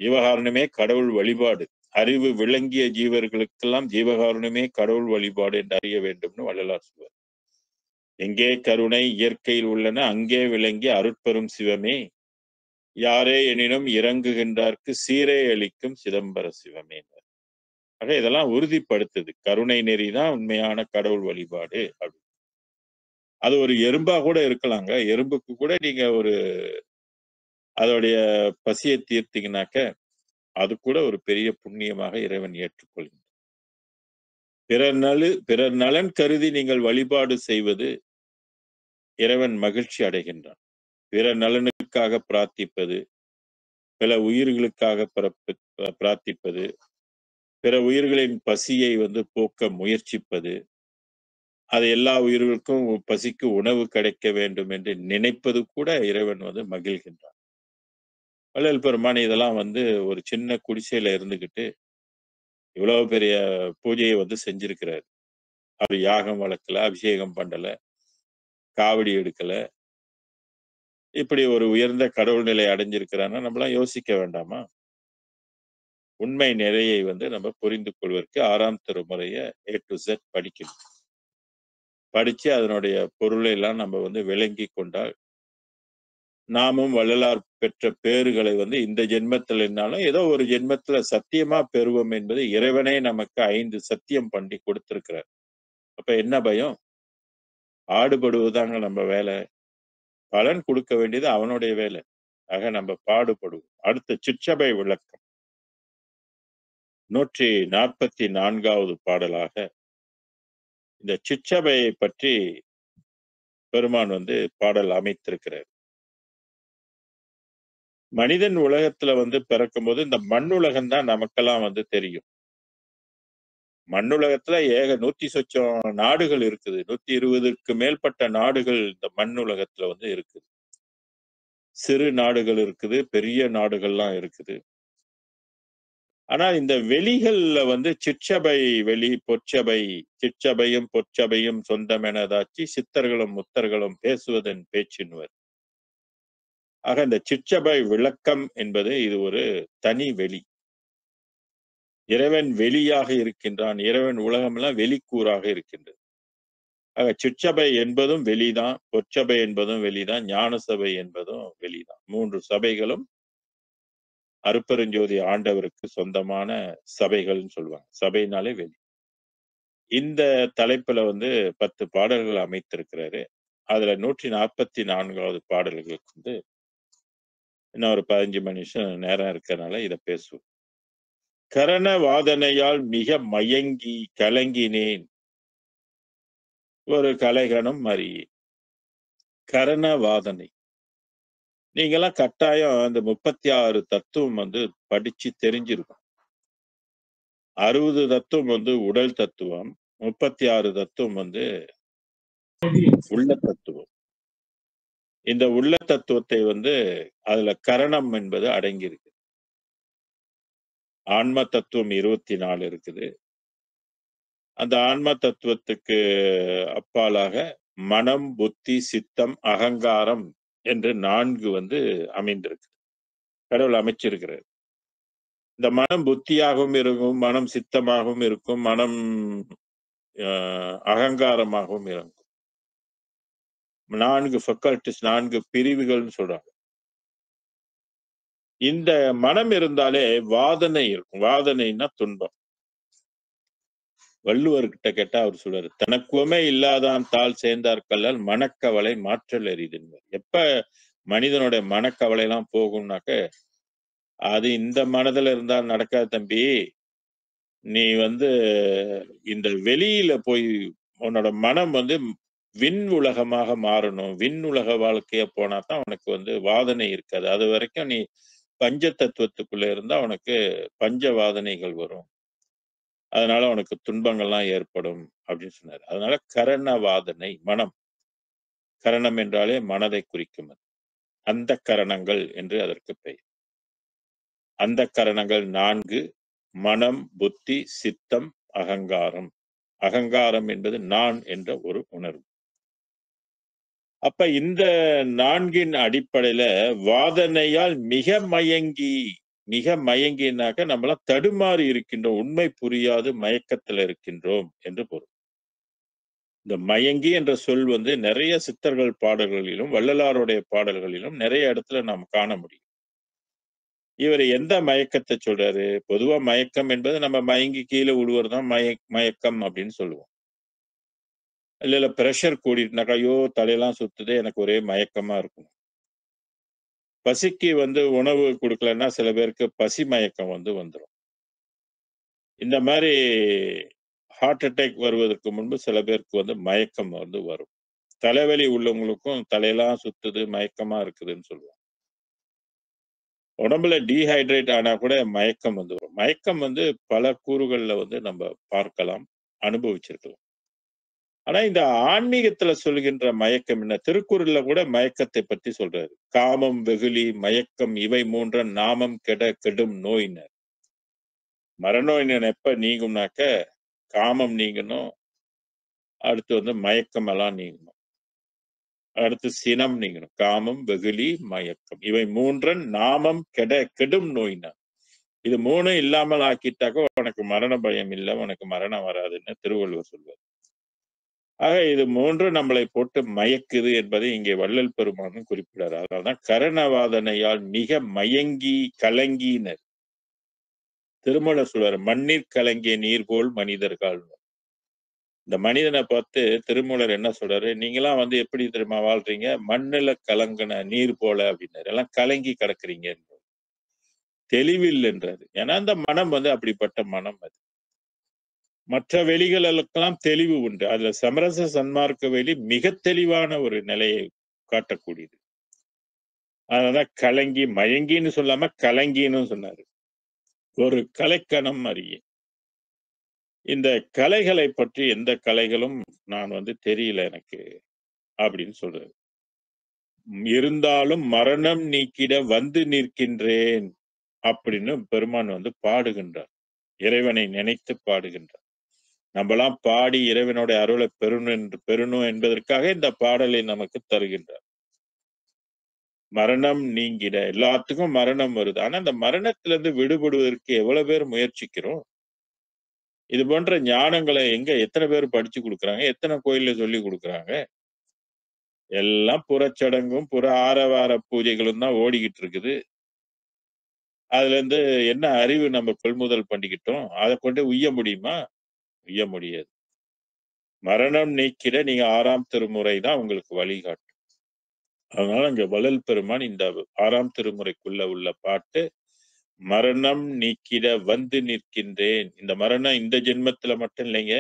ஜீவகாருண்யமே கடவுள் வழிபாடு, அறிவு விளங்கிய ஜீவர்களுக்கெல்லாம் ஜீவகாருண்யமே கடவுள் வழிபாடு என்று அறிய வேண்டும்னு வள்ளலார் சொல்வார். எங்கே கருணை இயற்கையில் உள்ளன அங்கே விளங்கி அருட்பெரும் சிவமே, யாரே எனினும் இறங்குகின்றார்க்கு சீரே அளிக்கும் சிதம்பர சிவமே. ஆக இதெல்லாம் உறுதிப்படுத்துது. கருணை நெறிதான் உண்மையான கடவுள் வழிபாடு. அது ஒரு எறும்பா கூட இருக்கலாங்க. எறும்புக்கு கூட நீங்க அதோடைய பசிய தீர்த்தீங்கனாக்க, அது கூட ஒரு பெரிய புண்ணியமாக இறைவன் ஏற்றுக்கொள்கிறார். பிறர் நலன் கருதி நீங்கள் வழிபாடு செய்வது இறைவன் மகிழ்ச்சி அடைகின்றான். பிறர் நலனுக்காக பிரார்த்திப்பது, பிற உயிர்களுக்காக பிரார்த்திப்பது, பிற உயிர்களின் பசியை போக்க முயற்சிப்பது, அது எல்லா உயிர்களுக்கும் பசிக்கு உணவு கிடைக்க வேண்டும் என்று நினைப்பது கூட இறைவன் மகிழ்கின்றான். வள்ளல் பெருமான் இதெல்லாம் ஒரு சின்ன குடிசையில இருந்துகிட்டு, இவ்வளவு பெரிய பூஜைய செஞ்சிருக்கிறாரு. அவர் யாகம் வளர்க்கல, அபிஷேகம் பண்ணல, காவடி எடுக்கல. இப்படி ஒரு உயர்ந்த கடவுள் நிலை அடைஞ்சிருக்கிறான்னா, நம்மலாம் யோசிக்க வேண்டாமா? உண்மை நிறையை நம்ம புரிந்து கொள்வதற்கு 6ஆம் திருமுறைய ஏ டூ இசட் படிக்கணும். படிச்சு அதனுடைய பொருளை எல்லாம் நம்ம விளங்கிக் கொண்டால், நாமும் வள்ளலார் பெற்ற பேறுகளை இந்த ஜென்மத்தில் என்னாலும் ஏதோ ஒரு ஜென்மத்துல சத்தியமா பெறுவோம் என்பது இறைவனே நமக்கு 5 சத்தியம் பண்ணி கொடுத்திருக்கிறார். அப்ப என்ன பயம்? பாடுபடுவதுதாங்க நம்ம வேலை. பலன் கொடுக்க வேண்டியது அவனுடைய வேலை. ஆக நம்ம பாடுபடுவோம். அடுத்து சிற்றபை விளக்கம். 144வது பாடலாக இந்த சிற்றபையை பற்றி பெருமான் பாடல் அமைத்திருக்கிறார். மனிதன் உலகத்துல பிறக்கும்போது இந்த மண்ணுலகம் தான் நமக்கெல்லாம் தெரியும். மண்ணுலகத்துல 100 சொச்சம் நாடுகள் இருக்குது. 120க்கு மேற்பட்ட நாடுகள் இந்த மண்ணுலகத்துல இருக்குது. சிறு நாடுகள் இருக்குது, பெரிய நாடுகள்லாம் இருக்குது. ஆனா இந்த வெளிகள்ல சிற்றபை வெளி, பொற்சபை, சிற்றபையும் பொற்சபையும் சொந்தமெனதாச்சி சித்தர்களும் முத்தர்களும் பேசுவதன் பேச்சின்வர். ஆக இந்த சிற்றபை விளக்கம் என்பது இது ஒரு தனி வெளி. இறைவன் வெளியாக இருக்கின்றான். இறைவன் உலகமெல்லாம் வெளிக்கூறாக இருக்கின்றது. ஆக சிற்றபை என்பதும் வெளிதான், பொற்சபை என்பதும் வெளிதான், ஞான சபை என்பதும் வெளிதான். 3 சபைகளும் அருட்பெருஞ்சோதி ஆண்டவருக்கு சொந்தமான சபைகள்னு சொல்லுவாங்க. சபைனாலே வெளி. இந்த தலைப்புல 10 பாடல்கள் அமைத்திருக்கிறாரு. அதுல 144வது பாடல்களுக்கு இன்னும் ஒரு 15 நிமிஷம் நேரம் இருக்கறனால இத பேசுவோம். கரண வாதனையால் மிக மயங்கி கலங்கினேன் ஒரு கலைகணம் அறியே. கரண வாதனை. நீங்கெல்லாம் கட்டாயம் அந்த 36 தத்துவம் படிச்சு தெரிஞ்சிருக்கும். 60 தத்துவம் உடல் தத்துவம், 36 தத்துவம் உள்ள தத்துவம். இந்த உள்ள தத்துவத்தை அதுல கரணம் என்பது அடங்கியிருக்கு. ஆன்ம தத்துவம் 24 இருக்குது. அந்த ஆன்ம தத்துவத்துக்கு அப்பாலாக மனம், புத்தி, சித்தம், அகங்காரம் என்று 4 அமைந்திருக்கு. கடவுள் அமைச்சிருக்கிறார். இந்த மனம் புத்தியாகவும் இருக்கும், மனம் சித்தமாகவும் இருக்கும், மனம் அகங்காரமாகவும் இருக்கும். 4 ஃபெக்கல்டிஸ், 4 பிரிவுகள்னு சொல்றாங்க. இந்த மனம் இருந்தாலே வாதனை இருக்கும். வாதனைன்னா துன்பம். வள்ளுவர்கிட்ட கேட்டா அவர் சொல்றாரு, தனக்குவமே இல்லாதான் தாள் சேர்ந்தார்கல்லால் மனக்கவலை மாற்றல் அரிதுன்பார். எப்ப மனிதனுடைய மனக்கவலை எல்லாம் போகும்னாக்க, அது இந்த மனதுல இருந்தா நடக்காது தம்பி. நீ இந்த வெளியில போய் உன்னோட மனம் விண் உலகமாக மாறணும். விண் உலக வாழ்க்கைய போனா தான் உனக்கு வாதனை இருக்காது. அது வரைக்கும் நீ பஞ்ச தத்துவத்துக்குள்ள இருந்தா உனக்கு பஞ்ச வாதனைகள் வரும். அதனால உனக்கு துன்பங்கள்லாம் ஏற்படும் அப்படின்னு சொன்னாரு. அதனால கரண வாதனை, மனம். கரணம் என்றாலே மனதை குறிக்கும். அந்த கரணங்கள் என்று அதற்கு பெயர். அந்த கரணங்கள் 4: மனம், புத்தி, சித்தம், அகங்காரம். அகங்காரம் என்பது நான் என்ற ஒரு உணர்வு. அப்ப இந்த 4 அடிப்படையில வாதனையால் மிக மயங்கினாக்க நம்மளாம் தடுமாறி இருக்கின்றோம். உண்மை புரியாது மயக்கத்துல இருக்கின்றோம் என்று பொருள். இந்த மயங்கி என்ற சொல் நிறைய சித்தர்கள் பாடல்களிலும், வள்ளலாருடைய பாடல்களிலும் நிறைய இடத்துல நாம் காண முடியும். இவர் எந்த மயக்கத்தை சொல்றாரு? பொதுவா மயக்கம் என்பது நம்ம மயங்கி கீழே விழுவதுதான் மயக்கம் அப்படின்னு சொல்லுவோம். இல்ல பிரஷர் கூடிட்டுனாக்கா, ஐயோ! தலையெல்லாம் சுத்துது. எனக்கு ஒரே மயக்கமா இருக்கும். பசிக்கு உணவு குடுக்கலன்னா, சில பேருக்கு பசி மயக்கம் வந்துரும். இந்த மாரி ஹார்ட் அட்டாக் வருவதற்கு முன்பு சில பேருக்கு மயக்கம் வரும். தலைவலி உள்ளவங்களுக்கும் தலையெல்லாம் சுத்துது, மயக்கமா இருக்குதுன்னு சொல்லுவாங்க. உடம்புல டீஹைட்ரேட் ஆனா கூட மயக்கம் வந்துரும். மயக்கம் பல கூறுகள்ல நம்ம பார்க்கலாம், அனுபவிச்சிருக்கலாம். ஆனா இந்த ஆன்மீகத்துல சொல்கின்ற மயக்கம் என்ன? திருக்குறள்ல கூட மயக்கத்தை பத்தி சொல்றாரு. காமம், வெகுளி, மயக்கம் இவை 3 நாமம் கெட கெடும் நோயினர். மரநோய் எப்ப நீங்கும்னாக்க, காமம் நீங்கணும். அடுத்து மயக்கம் எல்லாம் நீங்கணும். அடுத்து சினம் நீங்கணும். காமம், வெகுளி, மயக்கம். இவை 3 நாமம் கெட கெடும் நோயினர். இது 3 இல்லாமல் ஆக்கிட்டாக்க உனக்கு மரண பயம் இல்ல, உனக்கு மரணம் வராதுன்னு திருவள்ளுவர் சொல்வார். ஆக இது 3 நம்மளை போட்டு மயக்குது என்பதை இங்கே வள்ளல் பெருமானும் குறிப்பிடார். அதனால்தான் கரணவாதனையால் மிக மயங்கி கலங்கினர். திருமூலர் சொல்வார், மண்ணிற் கலங்கிய நீர் போல் மனிதர்கள். இந்த மனிதனை பார்த்து திருமூலர் என்ன சொல்றாரு? நீங்களாம் எப்படி தெரியுமா வாழ்றீங்க? மண்ணுல கலங்கின நீர் போல அப்படின்னாரு. எல்லாம் கலங்கி கிடக்குறீங்க. தெளிவில் என்றாரு. ஏன்னா அந்த மனம் அப்படிப்பட்ட மனம் அது. மற்ற வெளிகளுக்கெல்லாம் தெளிவு உண்டு. அதுல சமரச சன்மார்க்க வெளி மிக தெளிவான ஒரு நிலையை காட்டக்கூடியது. அதனாலதான் கலங்கி மயங்கின்னு சொல்லாம கலங்கின்னு சொன்னாரு. ஒரு கலைக்கணம் அறியே. இந்த கலைகளை பற்றி எந்த கலைகளும் நான் தெரியல எனக்கு அப்படின்னு சொல்றாரு. இருந்தாலும் மரணம் நீக்கிட வந்து நிற்கின்றேன் அப்படின்னு பெருமான் பாடுகின்றார். இறைவனை நினைத்து பாடுகின்றார். நம்மலாம் பாடி இறைவனோட அருளை பெறணும் என்பதற்காக இந்த பாடலை நமக்கு தருகின்றார். மரணம் நீங்கிட எல்லாத்துக்கும் மரணம் வருது. ஆனா அந்த மரணத்திலிருந்து விடுபடுவதற்கு எவ்வளவு பேர் முயற்சிக்கிறோம்? இது போன்ற ஞானங்களை எத்தனை பேர் படிச்சு கொடுக்குறாங்க? எத்தனை கோயில்ல சொல்லி கொடுக்குறாங்க? எல்லாம் புறச்சடங்கும் புற ஆரவார பூஜைகளும் தான் ஓடிக்கிட்டு இருக்குது. அதுல இருந்து என்ன அறிவு நம்ம கொள்முதல் பண்ணிக்கிட்டோம்? அதை கொண்டு உய்ய முடியுமா? உய்ய முடியாது. மரணம் நீக்கிட நீங்க 6ஆம் திருமுறை தான் உங்களுக்கு வழிகாட்டும். அதனால இங்க வள்ளல் பெருமான் இந்த 6ஆம் திருமுறைக்குள்ள உள்ள பாட்டு, மரணம் நீக்கிட வந்து நிற்கின்றேன். இந்த மரணம் இந்த ஜென்மத்துல மட்டும் இல்லைங்க.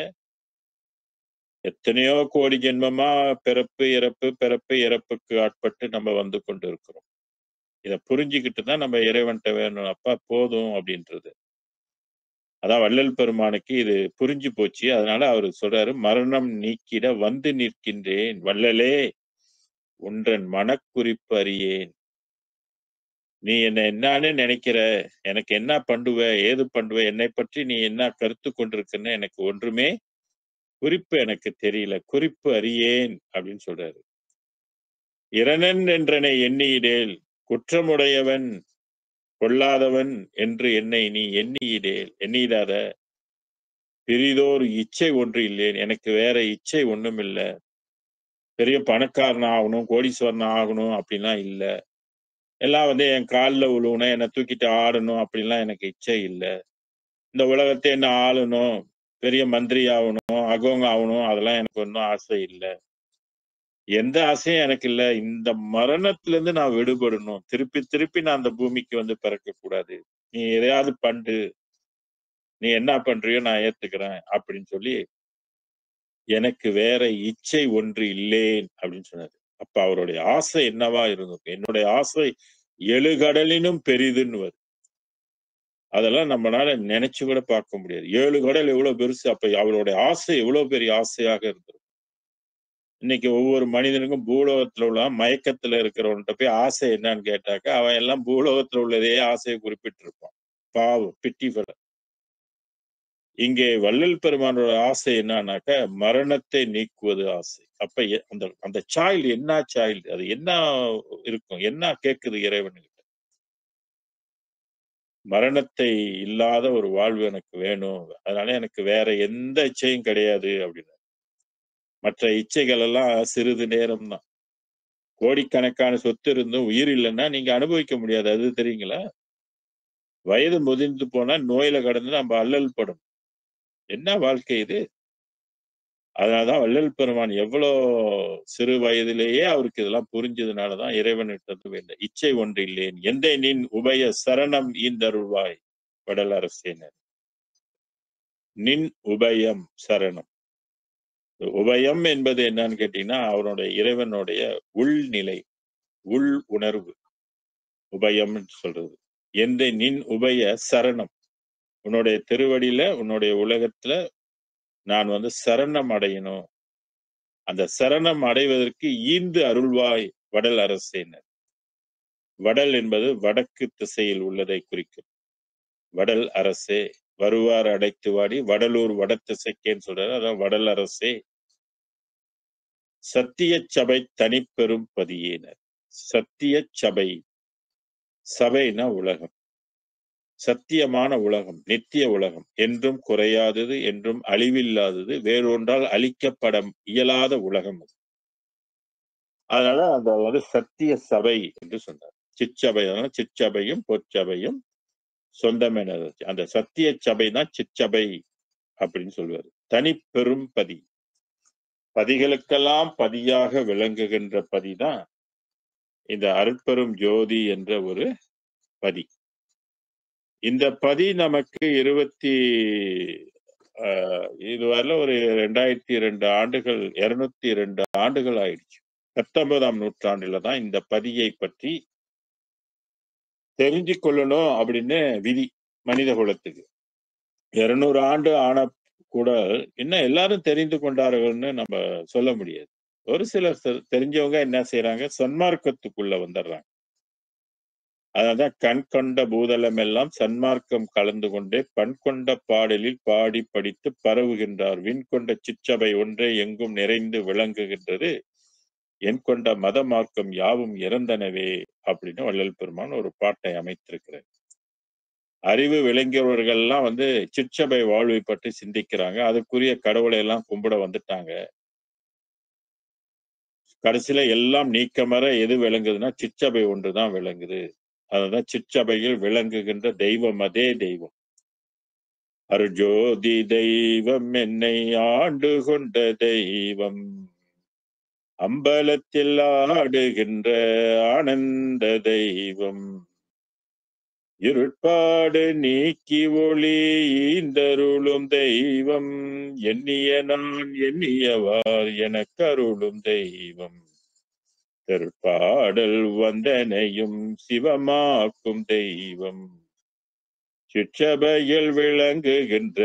எத்தனையோ கோடி ஜென்மமா பிறப்பு, இறப்பு, பிறப்பு, இறப்புக்கு ஆட்பட்டு நம்ம வந்து கொண்டு இருக்கிறோம். இத புரிஞ்சுக்கிட்டு தான் நம்ம இறைவன்ட்ட வேணும். அப்பா போதும் அப்படின்றது. அதான் வள்ளல் பெருமானுக்கு இது புரிஞ்சு போச்சு. அதனால அவரு சொல்றாரு, மரணம் நீக்கிட வந்து நிற்கின்றேன். வள்ளலே உன்றன் மனக்குறிப்பு அறியேன். நீ என்ன என்னான்னு நினைக்கிற? எனக்கு என்ன பண்ணுவ? ஏது பண்ணுவ? என்னைப் பற்றி நீ என்ன கருத்து கொண்டிருக்கன்னு எனக்கு ஒன்றுமே குறிப்பு எனக்கு தெரியல. குறிப்பு அறியேன் அப்படின்னு சொல்றாரு. இரணன் என்றனை எண்ணியிடேல் குற்றமுடையவன் கொள்ளாதவன் என்று என்னை நீ எண்ணியிடேல் எண்ணிடாத. பிறிதோர் இச்சை ஒன்று இல்லேன். எனக்கு வேற இச்சை ஒண்ணும் இல்ல. பெரிய பணக்காரன் ஆகணும், கோடீஸ்வரன் ஆகணும் அப்படின்லாம் இல்ல. எல்லாம் என் கால்ல விழுவணும், என்னை தூக்கிட்டு ஆடணும் அப்படின்லாம் எனக்கு இச்சை இல்ல. இந்த உலகத்தை என்ன ஆளணும், பெரிய மந்திரி ஆகணும், அகோங்க ஆகணும், அதெல்லாம் எனக்கு ஒன்றும் ஆசை இல்ல. எந்த ஆசையும் எனக்கு இல்ல. இந்த மரணத்திலிருந்து நான் விடுபடணும். திருப்பி திருப்பி நான் அந்த பூமிக்கு பிறக்கக் கூடாது. நீ எதையாவது பண்ணு. நீ என்ன பண்றியோ நான் ஏத்துக்கிறேன் அப்படின்னு சொல்லி, எனக்கு வேற இச்சை ஒன்று இல்லேன் அப்படின்னு சொன்னாரு. அப்ப அவருடைய ஆசை என்னவா இருந்திருக்கும்? என்னுடைய ஆசை எழுகடலினும் பெரிதுன்னுவாரு. அதெல்லாம் நம்மளால நினைச்சு கூட பார்க்க முடியாது. 7 கடல் எவ்வளவு பெருசு. அப்ப அவருடைய ஆசை எவ்வளவு பெரிய ஆசையாக இருந்திருக்கும். இன்னைக்கு ஒவ்வொரு மனிதனுக்கும் பூலோகத்துல உள்ள மயக்கத்துல இருக்கிறவன்கிட்ட போய் ஆசை என்னன்னு கேட்டாக்க, அவன் எல்லாம் பூலோகத்துல உள்ளதையே ஆசையை குறிப்பிட்டிருப்பான். பாவம் பிட்டி ஃபெலோ. இங்கே வள்ளல் பெருமானோட ஆசை என்னன்னாக்க, மரணத்தை நீக்குவது ஆசை. அப்ப அந்த அந்த சைல்டு என்ன சைல்டு? அது என்ன இருக்கும்? என்ன கேட்குது இறைவன்கிட்ட? மரணத்தை இல்லாத ஒரு வாழ்வு எனக்கு வேணும். அதனால எனக்கு வேற எந்த இச்சையும் கிடையாது அப்படின்னு. மற்ற இச்சைகள் எல்லாம் சிறிது நேரம் தான். கோடிக்கணக்கான சொத்து இருந்தும் உயிர் இல்லைன்னா நீங்க அனுபவிக்க முடியாது. அது தெரியுங்களா? வயது முதிர்ந்து போனா நோயில கடந்து நம்ம அல்லல் படும். என்ன வாழ்க்கை இது? அதனாலதான் வள்ளல் பெருமான் எவ்வளோ சிறு வயதிலேயே அவருக்கு இதெல்லாம் புரிஞ்சதுனாலதான் இறைவனிட்டது வேண்டும். இச்சை ஒன்று இல்லேன் எந்தை நின் உபய சரணம் ஈந்தருள்வாய் வடல் அரசேனர். நின் உபயம் சரணம். உபயம் என்பது என்னன்னு கேட்டீங்கன்னா அவனுடைய இறைவனுடைய உள்நிலை, உள் உணர்வு உபயம் சொல்றது. எந்தை நின் உபய சரணம். உன்னுடைய திருவடியில உன்னுடைய உலகத்துல நான் வந்து சரணம் அடையணும். அந்த சரணம் அடைவதற்கு ஈந்து அருள்வாய் வடல் அரசேனர். வடல் என்பது வடக்கு திசையில் உள்ளதை குறிக்கும். வடல் அரசே வருவார் அடைத்து வாடி வடலூர் வடத்திசைக்கேன்னு சொல்றாரு. அதான் வடல் அரசே சத்திய சபை தனிப்பெரும் பதியேனர். சத்திய சபை, சபைனா உலகம், சத்தியமான உலகம், நித்திய உலகம், என்றும் குறையாதது, என்றும் அழிவில்லாதது, வேறொன்றால் அழிக்கப்பட இயலாத உலகம். அதனால அந்த வந்து சத்திய சபை என்று சொன்னார். சிற்சபை, சிற்சபையும் பொற்சபையும் சொந்தமென அந்த சத்திய சபை தான் சிற்சபை அப்படின்னு சொல்லுவாரு. தனி பெரும் பதி, பதிகளுக்கெல்லாம் பதியாக விளங்குகின்ற பதிதான் இந்த அருட்பெரும் ஜோதி என்ற ஒரு பதி. இந்த பதி நமக்கு இதுவரையில ஒரு 2002 ஆண்டுகள் 202 ஆண்டுகள் ஆயிடுச்சு. 19ஆம் நூற்றாண்டுல தான் இந்த பதியை பற்றி தெரிஞ்சு கொள்ளணும் அப்படின்னு விதி மனித குலத்துக்கு. 200 ஆண்டு ஆன கூட இன்னும் எல்லாரும் தெரிந்து கொண்டார்கள்னு நம்ம சொல்ல முடியாது. ஒரு சிலர் தெரிஞ்சவங்க என்ன செய்யறாங்க, சன்மார்க்கத்துக்குள்ள வந்துடுறாங்க. அதான் கண் கொண்ட பூதலம் எல்லாம் சன்மார்க்கம் கலந்து கொண்டே பண் கொண்ட பாடலில் பாடி படித்து பரவுகின்றார். விண் கொண்ட சிற்றபை ஒன்றே எங்கும் நிறைந்து விளங்குகின்றது. என் கொண்ட மத மார்க்கம் யாவும் இறந்தனவே அப்படின்னு வள்ளல் பெருமான் ஒரு பாட்டை அமைத்திருக்கிறார். அறிவு விளங்கியவர்கள் எல்லாம் வந்து சிற்றபை வாழ்வை பற்றி சிந்திக்கிறாங்க. அதுக்குரிய கடவுளை எல்லாம் கும்பிட வந்துட்டாங்க. கடைசியில எல்லாம் நீக்கமற எது விளங்குதுன்னா சிற்றபை ஒன்றுதான் விளங்குது. அதுதான் சிற்றபையில் விளங்குகின்ற தெய்வம், அதே தெய்வம். அருஜோதி தெய்வம் என்னை ஆண்டு கொண்ட தெய்வம், அம்பலத்தில் ஆடுகின்ற ஆனந்த தெய்வம், இருட்பாடு நீக்கி ஒளி ஈந்தருளும் தெய்வம், எண்ணிய நான் எண்ணியவார் எனக்கு அருளும் தெய்வம், திருப்பாடல் வந்தனையும் சிவமாக்கும் தெய்வம், சிற்றபையில் விளங்குகின்ற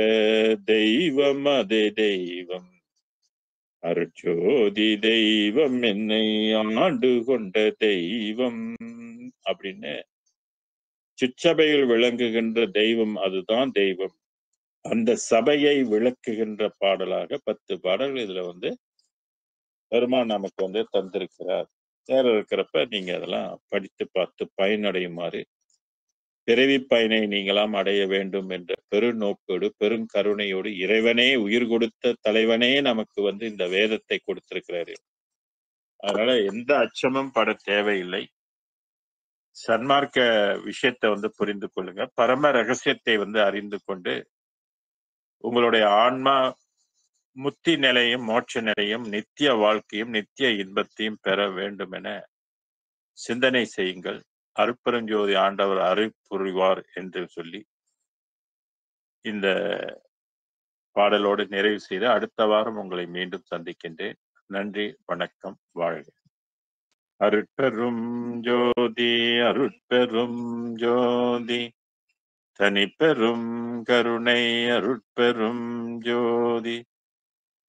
தெய்வம், அதே தெய்வம், அருட்சோதி தெய்வம் என்னை ஆண்டு கொண்ட தெய்வம் அப்படின்னு சிற்றபையில் விளங்குகின்ற தெய்வம் அதுதான் தெய்வம். அந்த சபையை விளக்குகின்ற பாடலாக 10 பாடல்கள் இதுல வந்து பெருமான் நமக்கு வந்து தந்திருக்கிறார். நேரம் இருக்கிறப்ப நீங்க அதெல்லாம் படித்து பார்த்து பயனடையுமாறு, பிறவி பயனை நீங்களாம் அடைய வேண்டும் என்ற பெருநோக்கோடு பெருங்கருணையோடு இறைவனே உயிர் கொடுத்த தலைவனே நமக்கு வந்து இந்த வேதத்தை கொடுத்திருக்கிறாரு. அதனால எந்த அச்சமும் பட தேவையில்லை. சன்மார்க்க விஷயத்தை வந்து புரிந்து கொள்ளுங்க. பரம ரகசியத்தை வந்து அறிந்து கொண்டு உங்களுடைய ஆன்மா முத்தி நிலையும் மோட்ச நிலையும் நித்திய வாழ்க்கையும் நித்திய இன்பத்தையும் பெற வேண்டும் என சிந்தனை செய்யுங்கள். அருட்பெருஞ்சோதி ஆண்டவர் அருள் புரிவார் என்று சொல்லி இந்த பாடலோடு நிறைவு செய்து அடுத்த வாரம் உங்களை மீண்டும் சந்திக்கின்றேன். நன்றி, வணக்கம், வாழ்க. அருட்பெரும் ஜோதி அருட்பெரும் ஜோதி தனிப்பெரும் கருணை அருட்பெரும் ஜோதி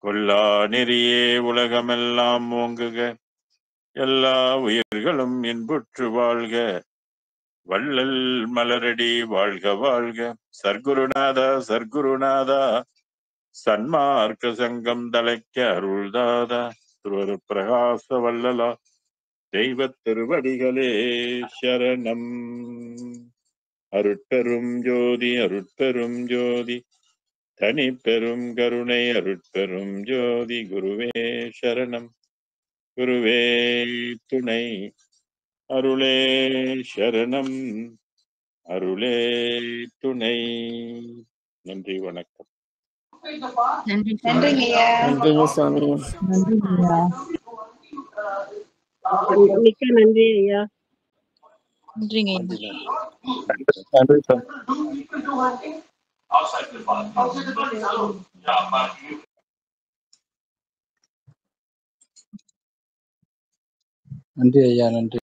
கொல்லா நெறியே உலகமெல்லாம் ஓங்குக, எல்லா உயிர்களும் இன்புற்று வாழ்க, வள்ளல் மலரடி வாழ்க வாழ்க. சர்க்குருநாதா சர்க்குருநாதா சன்மார்க்க சங்கம் தலைக்க அருள்தாதா. திருவரு பிரகாச வல்லலா தெய்வ திருவடிகளே சரணம். அருட்பெரும் ஜோதி அருட்பெரும் ஜோதி தனி பெரும் கருணை அருட்பெரும் ஜோதி குருவே சரணம். குருவே துணை, அருளே சரணம், அருளே துணை. நன்றி, வணக்கம். நன்றி சுவாமி. நன்றிங்க ஐயா. நன்றிங்க சுவாமி. நன்றிங்கய்யா. மிக்க நன்றி ஐயா. நன்றிங்க ஐயா. நன்றி நன்றி நன்றி சார். நன்றி ஐயா, நன்றி.